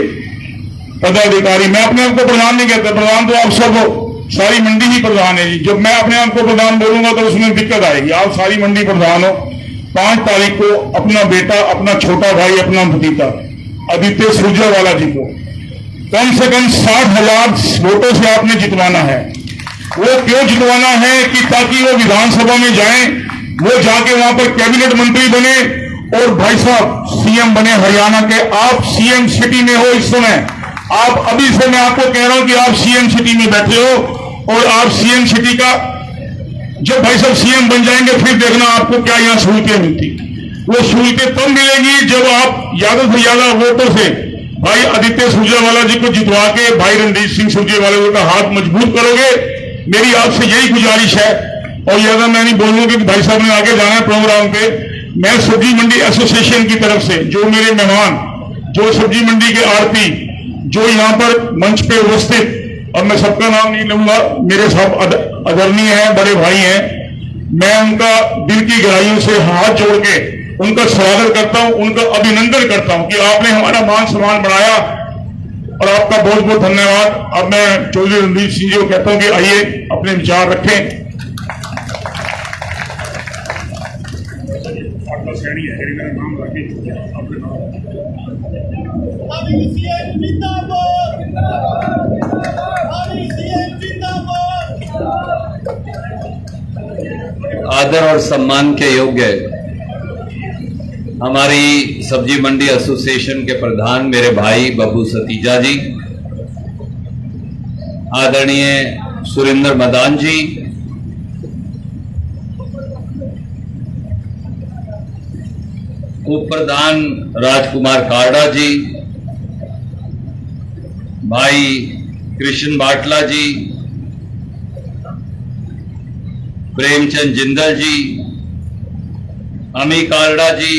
पदाधिकारी, मैं अपने आप को प्रधान नहीं कहता, प्रधान तो आप सब हो, सारी मंडी ही प्रधान है जी। जब मैं अपने आप को प्रधान बोलूंगा तो उसमें दिक्कत आएगी। आप सारी मंडी प्रधान हो। 5 तारीख को अपना बेटा, अपना छोटा भाई, अपना भतीजा आदित्य सुरजेवाला जी को कम से कम 60,000 वोटों से आपने जितवाना है। वो क्यों जितवाना है कि ताकि वो विधानसभा में जाएं, वो जाके वहां पर कैबिनेट मंत्री बने और भाई साहब सीएम बने हरियाणा के। आप सीएम सिटी में हो इस समय, आप अभी से मैं आपको कह रहा हूं कि आप सीएम सिटी में बैठे हो और आप सीएम सिटी का जब भाई साहब सीएम बन जाएंगे फिर देखना आपको क्या यहाँ सहूलतें मिलती। वो सहूलतें तब मिलेगी जब आप ज्यादा से ज्यादा वोटों से भाई आदित्य सुरजेवाला जी को जितवा के भाई रणदीप सिंह सुरजेवाला जी का हाथ मजबूत करोगे। मेरी आपसे यही गुजारिश है। और ज्यादा मैं नहीं बोलूंगा कि भाई साहब ने आगे जाना है प्रोग्राम पे। मैं सब्जी मंडी एसोसिएशन की तरफ से जो मेरे मेहमान, जो सब्जी मंडी के आरती, जो यहाँ पर मंच पे उपस्थित, और मैं सबका नाम नहीं लूंगा, मेरे सब आदरणीय हैं, बड़े भाई हैं, मैं उनका दिल की गहराइयों से हाथ जोड़ के उनका स्वागत करता हूं, उनका अभिनंदन करता हूं कि आपने हमारा मान सम्मान बढ़ाया और आपका बहुत बहुत धन्यवाद। अब मैं चौधरी रणदीप सिंह जी को कहता हूं कि आइए अपने विचार रखें। आपका सैनी है, मेरा नाम रखिए। आदर और सम्मान के योग्य हमारी सब्जी मंडी एसोसिएशन के प्रधान मेरे भाई बब्बू सतीजा जी, आदरणीय सुरेंद्र मदान जी, उप प्रधान राजकुमार काड़ा जी, भाई कृष्ण बाटला जी, प्रेमचंद जिंदल जी, अमी काड़ा जी,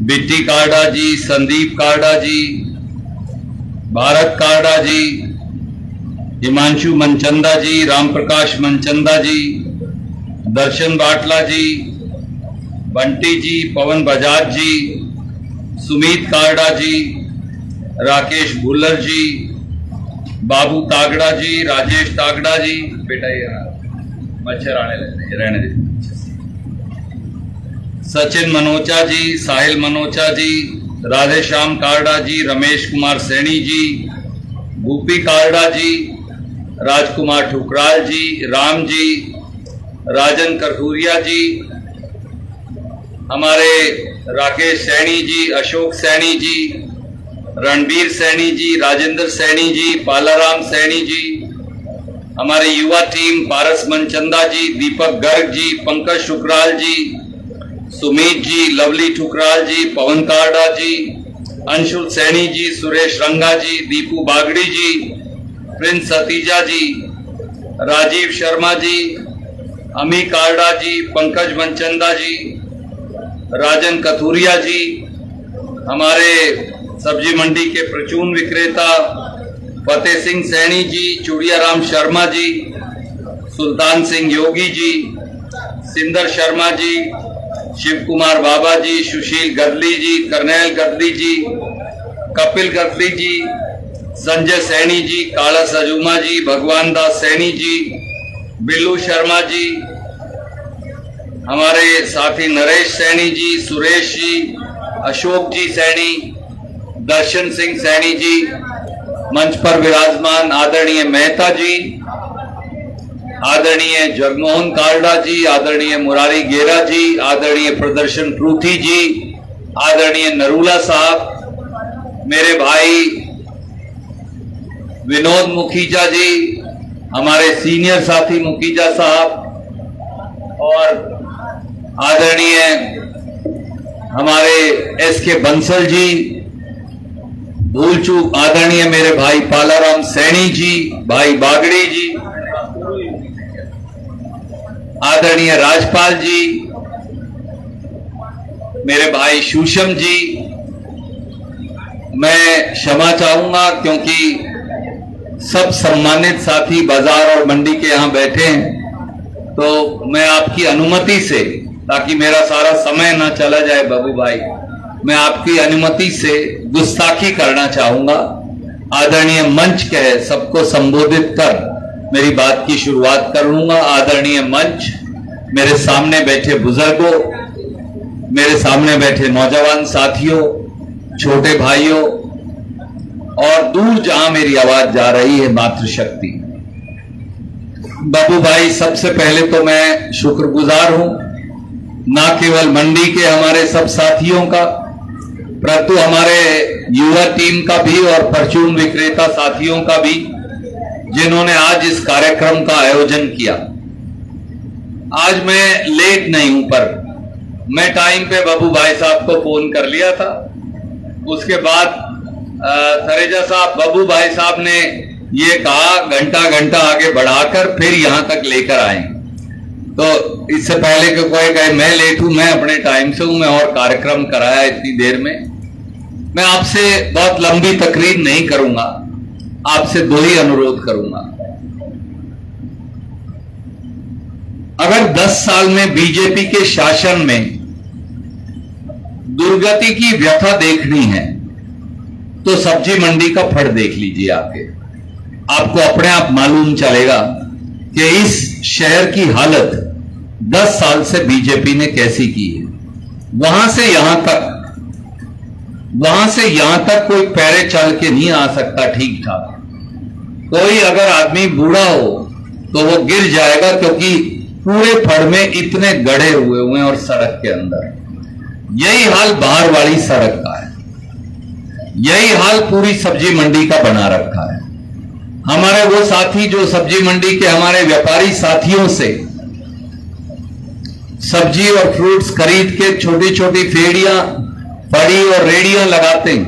बिट्टी काड़ा जी, संदीप काड़ा जी, भारत काड़ा जी, हिमांशु मनचंदा जी, राम प्रकाश मनचंदा जी, दर्शन बाटला जी, बंटी जी, पवन बजाज जी, सुमीत काड़ा जी, राकेश भुल्लर जी, बाबू तागड़ा जी, राजेश तागड़ा जी, बेटा ये मच्छर आने लगे रहने दे, सचिन मनोचा जी, साहिल मनोचा जी, राधेश्याम काड़ा जी, रमेश कुमार सैनी जी, भूपी काड़ा जी, राजकुमार ठुकराल जी, राम जी, राजन करथूरिया जी, हमारे राकेश सैनी जी, अशोक सैनी जी, रणबीर सैनी जी, राजेंद्र सैनी जी, पालाराम सैनी जी, हमारे युवा टीम पारस मनचंदा जी, दीपक गर्ग जी, पंकज ठुकराल जी, सुमीत जी, लवली ठुकराल जी, पवन काड़ा जी, अंशुल सैनी जी, सुरेश रंगा जी, दीपू बागड़ी जी, प्रिंस सतीजा जी, राजीव शर्मा जी, अमी काड़ा जी, पंकज मनचंदा जी, राजन कथूरिया जी, हमारे सब्जी मंडी के प्रचून विक्रेता फतेह सिंह सैनी जी, चूड़ियाराम शर्मा जी, सुल्तान सिंह योगी जी, सिंदर शर्मा जी, शिव कुमार बाबा जी, सुशील गदली जी, करनैल गदली जी, कपिल गदली जी, संजय सैनी जी, काला सजूमा जी, भगवान दास सैनी जी, बिल्लू शर्मा जी, हमारे साथी नरेश सैनी जी, सुरेश जी, अशोक जी सैनी, दर्शन सिंह सैनी जी, मंच पर विराजमान आदरणीय मेहता जी, आदरणीय जगमोहन कालडा जी, आदरणीय मुरारी गेरा जी, आदरणीय प्रदर्शन पृथ्वी जी, आदरणीय नरूला साहब, मेरे भाई विनोद मुखीजा जी, हमारे सीनियर साथी मुखीजा साहब, और आदरणीय हमारे एस.के. बंसल जी, भूल चूक आदरणीय मेरे भाई पालाराम सैनी जी, भाई बागड़ी जी, आदरणीय राजपाल जी, मेरे भाई सुषम जी। मैं क्षमा चाहूंगा क्योंकि सब सम्मानित साथी बाजार और मंडी के यहां बैठे हैं, तो मैं आपकी अनुमति से, ताकि मेरा सारा समय ना चला जाए बाबू भाई, मैं आपकी अनुमति से गुस्ताखी करना चाहूंगा। आदरणीय मंच के सबको संबोधित कर मेरी बात की शुरुआत करूंगा। आदरणीय मंच, मेरे सामने बैठे बुजुर्गों, मेरे सामने बैठे नौजवान साथियों, छोटे भाइयों, और दूर जहां मेरी आवाज जा रही है मातृशक्ति, बाबू भाई, सबसे पहले तो मैं शुक्रगुजार हूं ना केवल मंडी के हमारे सब साथियों का, परंतु हमारे युवा टीम का भी और परचून विक्रेता साथियों का भी, जिन्होंने आज इस कार्यक्रम का आयोजन किया। आज मैं लेट नहीं हूं, पर मैं टाइम पे बाबू भाई साहब को फोन कर लिया था। उसके बाद थरेजा साहब, बाबू भाई साहब ने ये कहा घंटा आगे बढ़ाकर फिर यहां तक लेकर आए। तो इससे पहले कि कोई कहे मैं लेट हूं, मैं अपने टाइम से हूं, मैं और कार्यक्रम कराया इतनी देर में। मैं आपसे बहुत लंबी तकरीर नहीं करूंगा, आपसे दो ही अनुरोध करूंगा। अगर 10 साल में बीजेपी के शासन में दुर्गति की व्यथा देखनी है तो सब्जी मंडी का फड़ देख लीजिए। आपको अपने आप मालूम चलेगा कि इस शहर की हालत 10 साल से बीजेपी ने कैसी की है। वहां से यहां तक कोई पैरे चल के नहीं आ सकता ठीक ठाक। कोई अगर आदमी बूढ़ा हो तो वो गिर जाएगा, क्योंकि पूरे फड़ में इतने गड्ढे हुए हैं और सड़क के अंदर। यही हाल बाहर वाली सड़क का है, यही हाल पूरी सब्जी मंडी का बना रखा है। हमारे वो साथी जो सब्जी मंडी के हमारे व्यापारी साथियों से सब्जी और फ्रूट्स खरीद के छोटी छोटी फेड़ियां, फड़ी और रेड़ियां लगाते हैं,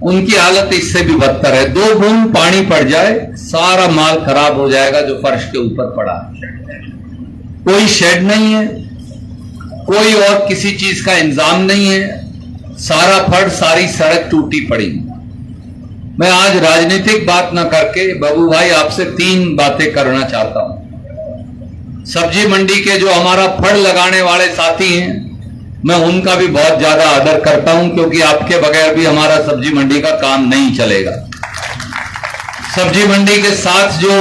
उनकी हालत इससे भी बदतर है। 2 बूंद पानी पड़ जाए सारा माल खराब हो जाएगा जो फर्श के ऊपर पड़ा है। कोई शेड नहीं है, कोई और किसी चीज का इंतजाम नहीं है, सारा फड़, सारी सड़क टूटी पड़ी। मैं आज राजनीतिक बात ना करके बाबू भाई आपसे 3 बातें करना चाहता हूं। सब्जी मंडी के जो हमारा फड़ लगाने वाले साथी हैं, मैं उनका भी बहुत ज्यादा आदर करता हूं, क्योंकि आपके बगैर भी हमारा सब्जी मंडी का काम नहीं चलेगा। सब्जी मंडी के साथ जो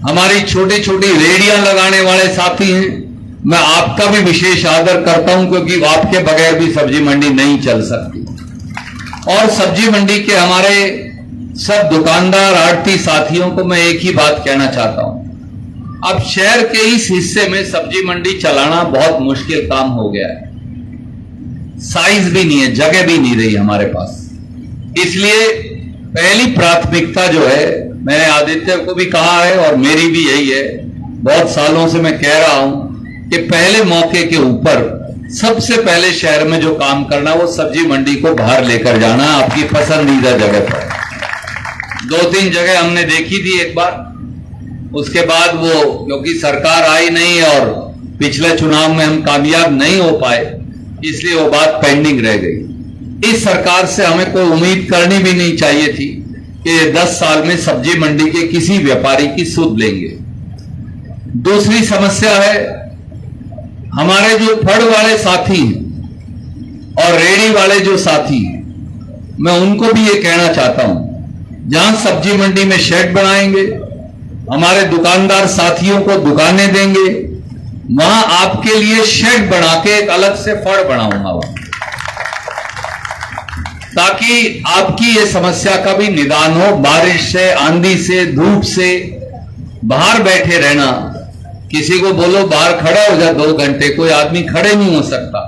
हमारी छोटी छोटी रेड़ियां लगाने वाले साथी हैं, मैं आपका भी विशेष आदर करता हूं, क्योंकि आपके बगैर भी सब्जी मंडी नहीं चल सकती। और सब्जी मंडी के हमारे सब दुकानदार आड़ती साथियों को मैं एक ही बात कहना चाहता हूं। अब शहर के इस हिस्से में सब्जी मंडी चलाना बहुत मुश्किल काम हो गया है। साइज भी नहीं है, जगह भी नहीं रही हमारे पास। इसलिए पहली प्राथमिकता जो है, मैंने आदित्य को भी कहा है और मेरी भी यही है, बहुत सालों से मैं कह रहा हूं कि पहले मौके के ऊपर सबसे पहले शहर में जो काम करना, वो सब्जी मंडी को बाहर लेकर जाना आपकी पसंदीदा जगह पर। 2-3 जगह हमने देखी थी एक बार, उसके बाद वो क्योंकि सरकार आई नहीं और पिछले चुनाव में हम कामयाब नहीं हो पाए, इसलिए वो बात पेंडिंग रह गई। इस सरकार से हमें कोई उम्मीद करनी भी नहीं चाहिए थी कि 10 साल में सब्जी मंडी के किसी व्यापारी की सुध लेंगे। दूसरी समस्या है, हमारे जो फड़ वाले साथी हैं और रेड़ी वाले जो साथी हैं, मैं उनको भी ये कहना चाहता हूं जहां सब्जी मंडी में शेड बनाएंगे, हमारे दुकानदार साथियों को दुकानें देंगे, वहां आपके लिए शेड बना के एक अलग से फड़ बनाऊंगा वहां, ताकि आपकी ये समस्या का भी निदान हो। बारिश से, आंधी से, धूप से बाहर बैठे रहना, किसी को बोलो बाहर खड़ा हो जा 2 घंटे, कोई आदमी खड़े नहीं हो सकता।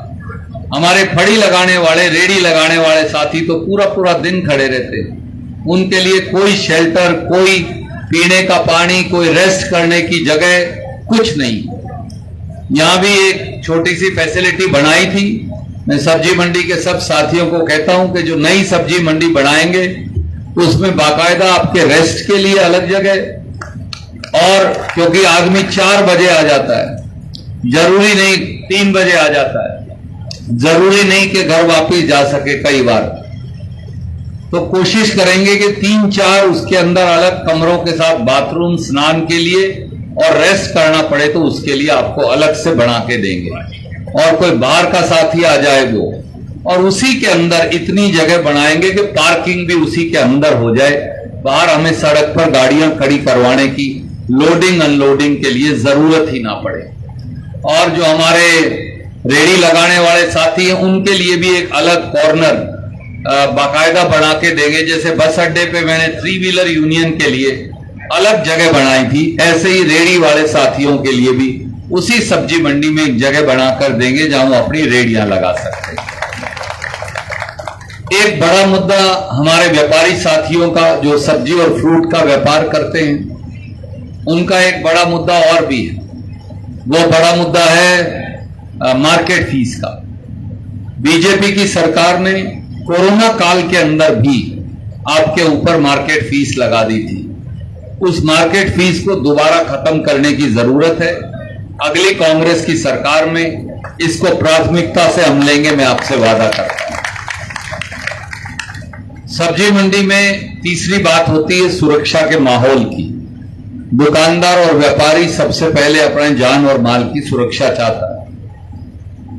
हमारे फड़ी लगाने वाले, रेड़ी लगाने वाले साथी तो पूरा पूरा दिन खड़े रहते हैं। उनके लिए कोई शेल्टर, कोई पीने का पानी, कोई रेस्ट करने की जगह कुछ नहीं। यहां भी एक छोटी सी फैसिलिटी बनाई थी। मैं सब्जी मंडी के सब साथियों को कहता हूं कि जो नई सब्जी मंडी बनाएंगे उसमें बाकायदा आपके रेस्ट के लिए अलग जगह, और क्योंकि आदमी 4 बजे आ जाता है, जरूरी नहीं 3 बजे आ जाता है, जरूरी नहीं कि घर वापस जा सके कई बार, तो कोशिश करेंगे कि 3-4 उसके अंदर अलग कमरों के साथ बाथरूम, स्नान के लिए, और रेस्ट करना पड़े तो उसके लिए आपको अलग से बना के देंगे। और कोई बाहर का साथी आ जाए वो, और उसी के अंदर इतनी जगह बनाएंगे कि पार्किंग भी उसी के अंदर हो जाए। बाहर हमें सड़क पर गाड़ियां खड़ी करवाने की, लोडिंग अनलोडिंग के लिए जरूरत ही ना पड़े। और जो हमारे रेड़ी लगाने वाले साथी हैं उनके लिए भी एक अलग कॉर्नर बाकायदा बना के देंगे। जैसे बस अड्डे पे मैंने 3 व्हीलर यूनियन के लिए अलग जगह बनाई थी, ऐसे ही रेड़ी वाले साथियों के लिए भी उसी सब्जी मंडी में एक जगह बनाकर देंगे जहां वो अपनी रेड़ियां लगा सकते हैं। एक बड़ा मुद्दा हमारे व्यापारी साथियों का, जो सब्जी और फ्रूट का व्यापार करते हैं, उनका एक बड़ा मुद्दा और भी है। वो बड़ा मुद्दा है मार्केट फीस का। बीजेपी की सरकार ने कोरोना काल के अंदर भी आपके ऊपर मार्केट फीस लगा दी थी। उस मार्केट फीस को दोबारा खत्म करने की जरूरत है। अगली कांग्रेस की सरकार में इसको प्राथमिकता से हम लेंगे, मैं आपसे वादा करता हूं। सब्जी मंडी में तीसरी बात होती है सुरक्षा के माहौल की। दुकानदार और व्यापारी सबसे पहले अपने जान और माल की सुरक्षा चाहता है।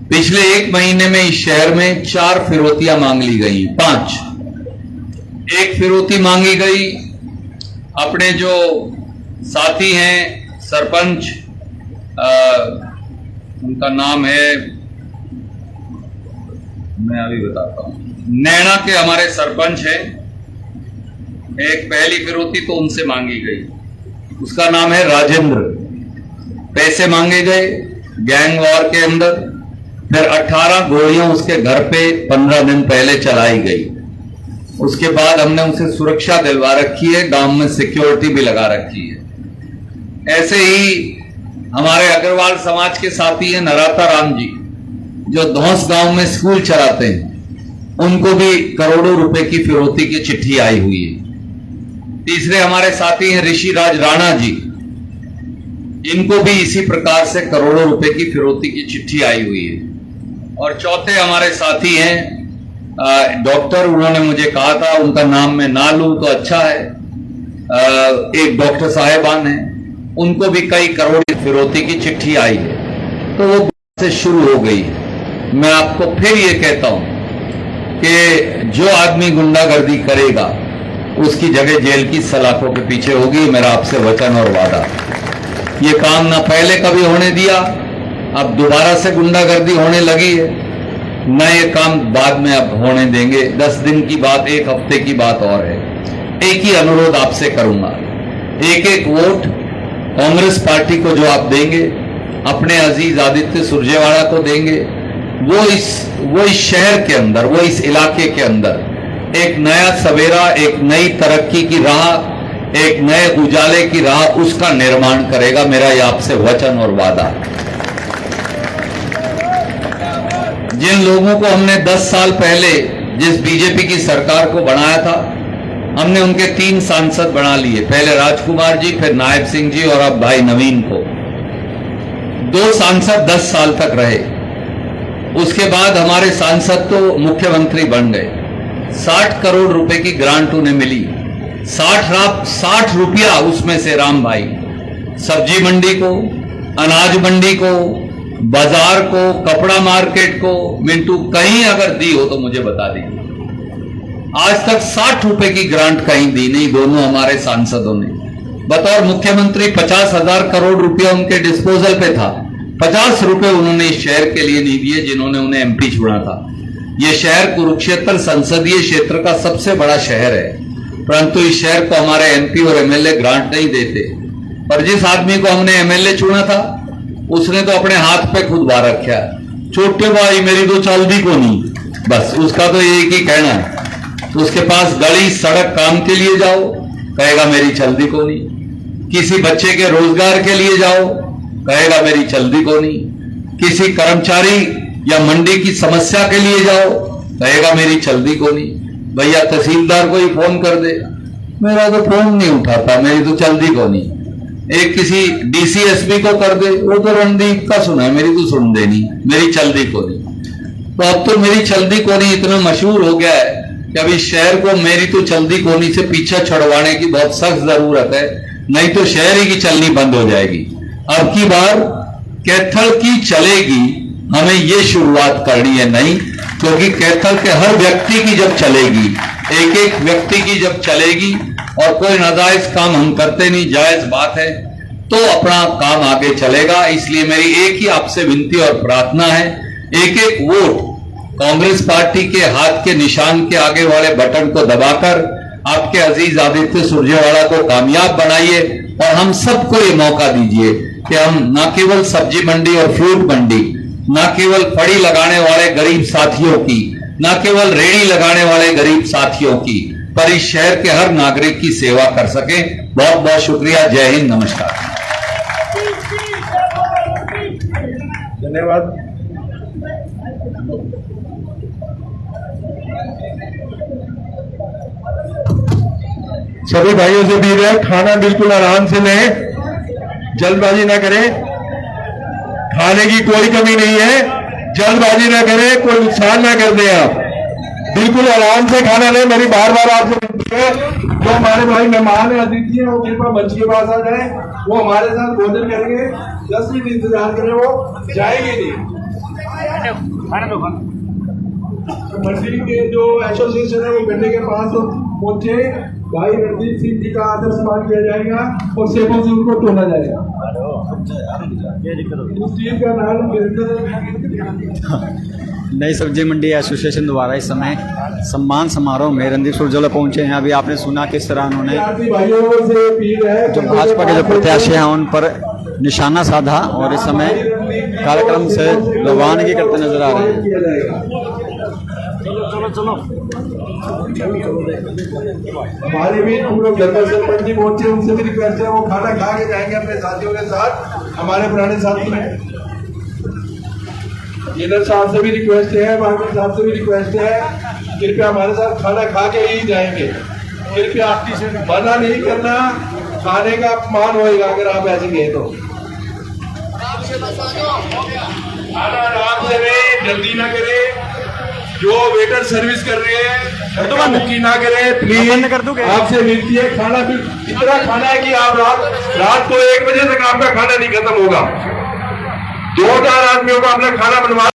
पिछले 1 महीने में इस शहर में 4 फिरौतियां मांग ली गई, 5। एक फिरौती मांगी गई अपने जो साथी हैं सरपंच, उनका नाम है, मैं अभी बताता हूं, नैना के हमारे सरपंच हैं। एक पहली फिरौती तो उनसे मांगी गई, उसका नाम है राजेंद्र। पैसे मांगे गए गैंग वॉर के अंदर। फिर 18 गोलियां उसके घर पे 15 दिन पहले चलाई गई। उसके बाद हमने उसे सुरक्षा दिलवा रखी है, गांव में सिक्योरिटी भी लगा रखी है। ऐसे ही हमारे अग्रवाल समाज के साथी हैं नराता राम जी, जो धौंस गांव में स्कूल चलाते हैं, उनको भी करोड़ों रुपए की फिरौती की चिट्ठी आई हुई है। तीसरे हमारे साथी हैं ऋषि राज राणा जी, इनको भी इसी प्रकार से करोड़ों रुपए की फिरौती की चिट्ठी आई हुई है। और चौथे हमारे साथी हैं डॉक्टर, उन्होंने मुझे कहा था उनका नाम मैं ना लूं तो अच्छा है, एक डॉक्टर साहेबान हैं, उनको भी कई करोड़ फिरौती की चिट्ठी आई है। तो वो से शुरू हो गई है। मैं आपको फिर ये कहता हूं कि जो आदमी गुंडागर्दी करेगा उसकी जगह जेल की सलाखों के पीछे होगी, मेरा आपसे वचन और वादा। ये काम ना पहले कभी होने दिया, अब दोबारा से गुंडागर्दी होने लगी है, न ये काम बाद में अब होने देंगे। 10 दिन की बात, 1 हफ्ते की बात और है। एक ही अनुरोध आपसे करूंगा, एक वोट कांग्रेस पार्टी को जो आप देंगे, अपने अजीज आदित्य सुरजेवाला को देंगे, वो इस शहर के अंदर, वो इस इलाके के अंदर एक नया सवेरा, एक नई तरक्की की राह, एक नए उजाले की राह, उसका निर्माण करेगा। मेरा ये आपसे वचन और वादा। जिन लोगों को हमने 10 साल पहले जिस बीजेपी की सरकार को बनाया था, हमने उनके 3 सांसद बना लिए। पहले राजकुमार जी, फिर नायब सिंह जी, और अब भाई नवीन को। 2 सांसद 10 साल तक रहे। उसके बाद हमारे सांसद तो मुख्यमंत्री बन गए। 60 करोड़ रुपए की ग्रांट उन्हें मिली। 60 रुपया उसमें से राम भाई सब्जी मंडी को, अनाज मंडी को, बाजार को, कपड़ा मार्केट को, मिंटू कहीं अगर दी हो तो मुझे बता दीजिए। आज तक 60 रुपए की ग्रांट कहीं दी नहीं, दोनों हमारे सांसदों ने। बतौर मुख्यमंत्री 50,000 करोड़ रुपया उनके डिस्पोजल पे था, 50 रुपए उन्होंने इस शहर के लिए नहीं दिए जिन्होंने उन्हें एमपी चुना था। यह शहर कुरुक्षेत्र संसदीय क्षेत्र का सबसे बड़ा शहर है, परंतु इस शहर को हमारे एमपी और एमएलए ग्रांट नहीं देते। पर जिस आदमी को हमने एमएलए चुना था उसने तो अपने हाथ पे खुद बार रखा, छोटे भाई मेरी तो चलती को नहीं, बस उसका तो एक ही कहना है। तो उसके पास गली सड़क काम के लिए जाओ, कहेगा मेरी चलती को नहीं। किसी बच्चे के रोजगार के लिए जाओ, कहेगा मेरी चलती को नहीं। किसी कर्मचारी या मंडी की समस्या के लिए जाओ, कहेगा मेरी चलती को नहीं। भैया तहसीलदार को ही फोन कर दे, मेरा तो फोन नहीं उठाता, मेरी तो चलती को नहीं। एक किसी डीसीएसपी को कर दे, वो तो रणदीप का सुना है, मेरी तो सुन देनी, मेरी चलती को नहीं। तो अब तो मेरी चलती को नहीं इतना मशहूर हो गया है कि अब इस शहर को मेरी तो चलती को नहीं से पीछे छुड़वाने की बहुत सख्त जरूरत है, नहीं तो शहर ही की चलनी बंद हो जाएगी। अब की बार कैथल की चलेगी, हमें ये शुरुआत करनी है नहीं, क्योंकि कैथल के हर व्यक्ति की जब चलेगी, एक एक व्यक्ति की जब चलेगी और कोई नाजायज काम हम करते नहीं, जायज बात है, तो अपना काम आगे चलेगा। इसलिए मेरी एक ही आपसे विनती और प्रार्थना है, एक एक वोट कांग्रेस पार्टी के हाथ के निशान के आगे वाले बटन को दबाकर आपके अजीज आदित्य सुरजेवाला को कामयाब बनाइए और हम सबको ये मौका दीजिए कि हम न केवल सब्जी मंडी और फ्रूट मंडी, न केवल फड़ी लगाने वाले गरीब साथियों की, न केवल रेड़ी लगाने वाले गरीब साथियों की, पर इस शहर के हर नागरिक की सेवा कर सके। बहुत बहुत शुक्रिया। जय हिंद, नमस्कार। धन्यवाद। सभी भाइयों से भी है, खाना बिल्कुल आराम से लें, जल्दबाजी ना करें, खाने की कोई कमी नहीं है, जल्दबाजी ना करें, कोई नुकसान ना कर दें। आप बिल्कुल आराम से खाना लें। मेरी बार बार आपसे विनती है, जो हमारे भाई मेहमान है, अतिथि है, वो कृपया मंच के पास आ जाए, वो हमारे साथ भोजन करेंगे। 10 मिनट इंतजार करें, वो जाएंगे नहीं। मंडी के जो एसोसिएशन है वो गन्ने के पास पहुंचे, भाई रणदीप सिंह जी का आदर सम्मान किया जाएगा और सेबों से उनको तोला जाएगा। उस टीम का नाम नई सब्जी मंडी एसोसिएशन द्वारा इस समय सम्मान समारोह में रणदीप सुरजेवाला पहुंचे हैं। अभी आपने सुना किस तरह उन्होंने जो भाजपा के जो प्रत्याशी हैं उन पर निशाना साधा और इस समय कार्यक्रम से रवानगी करते नजर आ रहे हैं। हमारे भी हम लोग घर पर सरपंच जी पहुंचे, उनसे भी रिक्वेस्ट है वो खाना खा के जाएंगे अपने साथियों के साथ, हमारे पुराने साथी हैं। इधर साहब से भी रिक्वेस्ट है, बाकी साहब से भी रिक्वेस्ट है, कृपया हमारे साथ खाना खा के ही जाएंगे। कृपया मना नहीं करना, खाने का अपमान होएगा अगर आप ऐसे गए तो। खाना आराम से लें, जल्दी ना करें। जो वेटर सर्विस कर रहे हैं धक्का-मुक्की ना करें प्लीज, आपसे विनती है। खाना इतना खाना है कि आप रात को 1 बजे तक आपका खाना नहीं खत्म होगा। 2-4 आदमियों का अपना खाना बनवा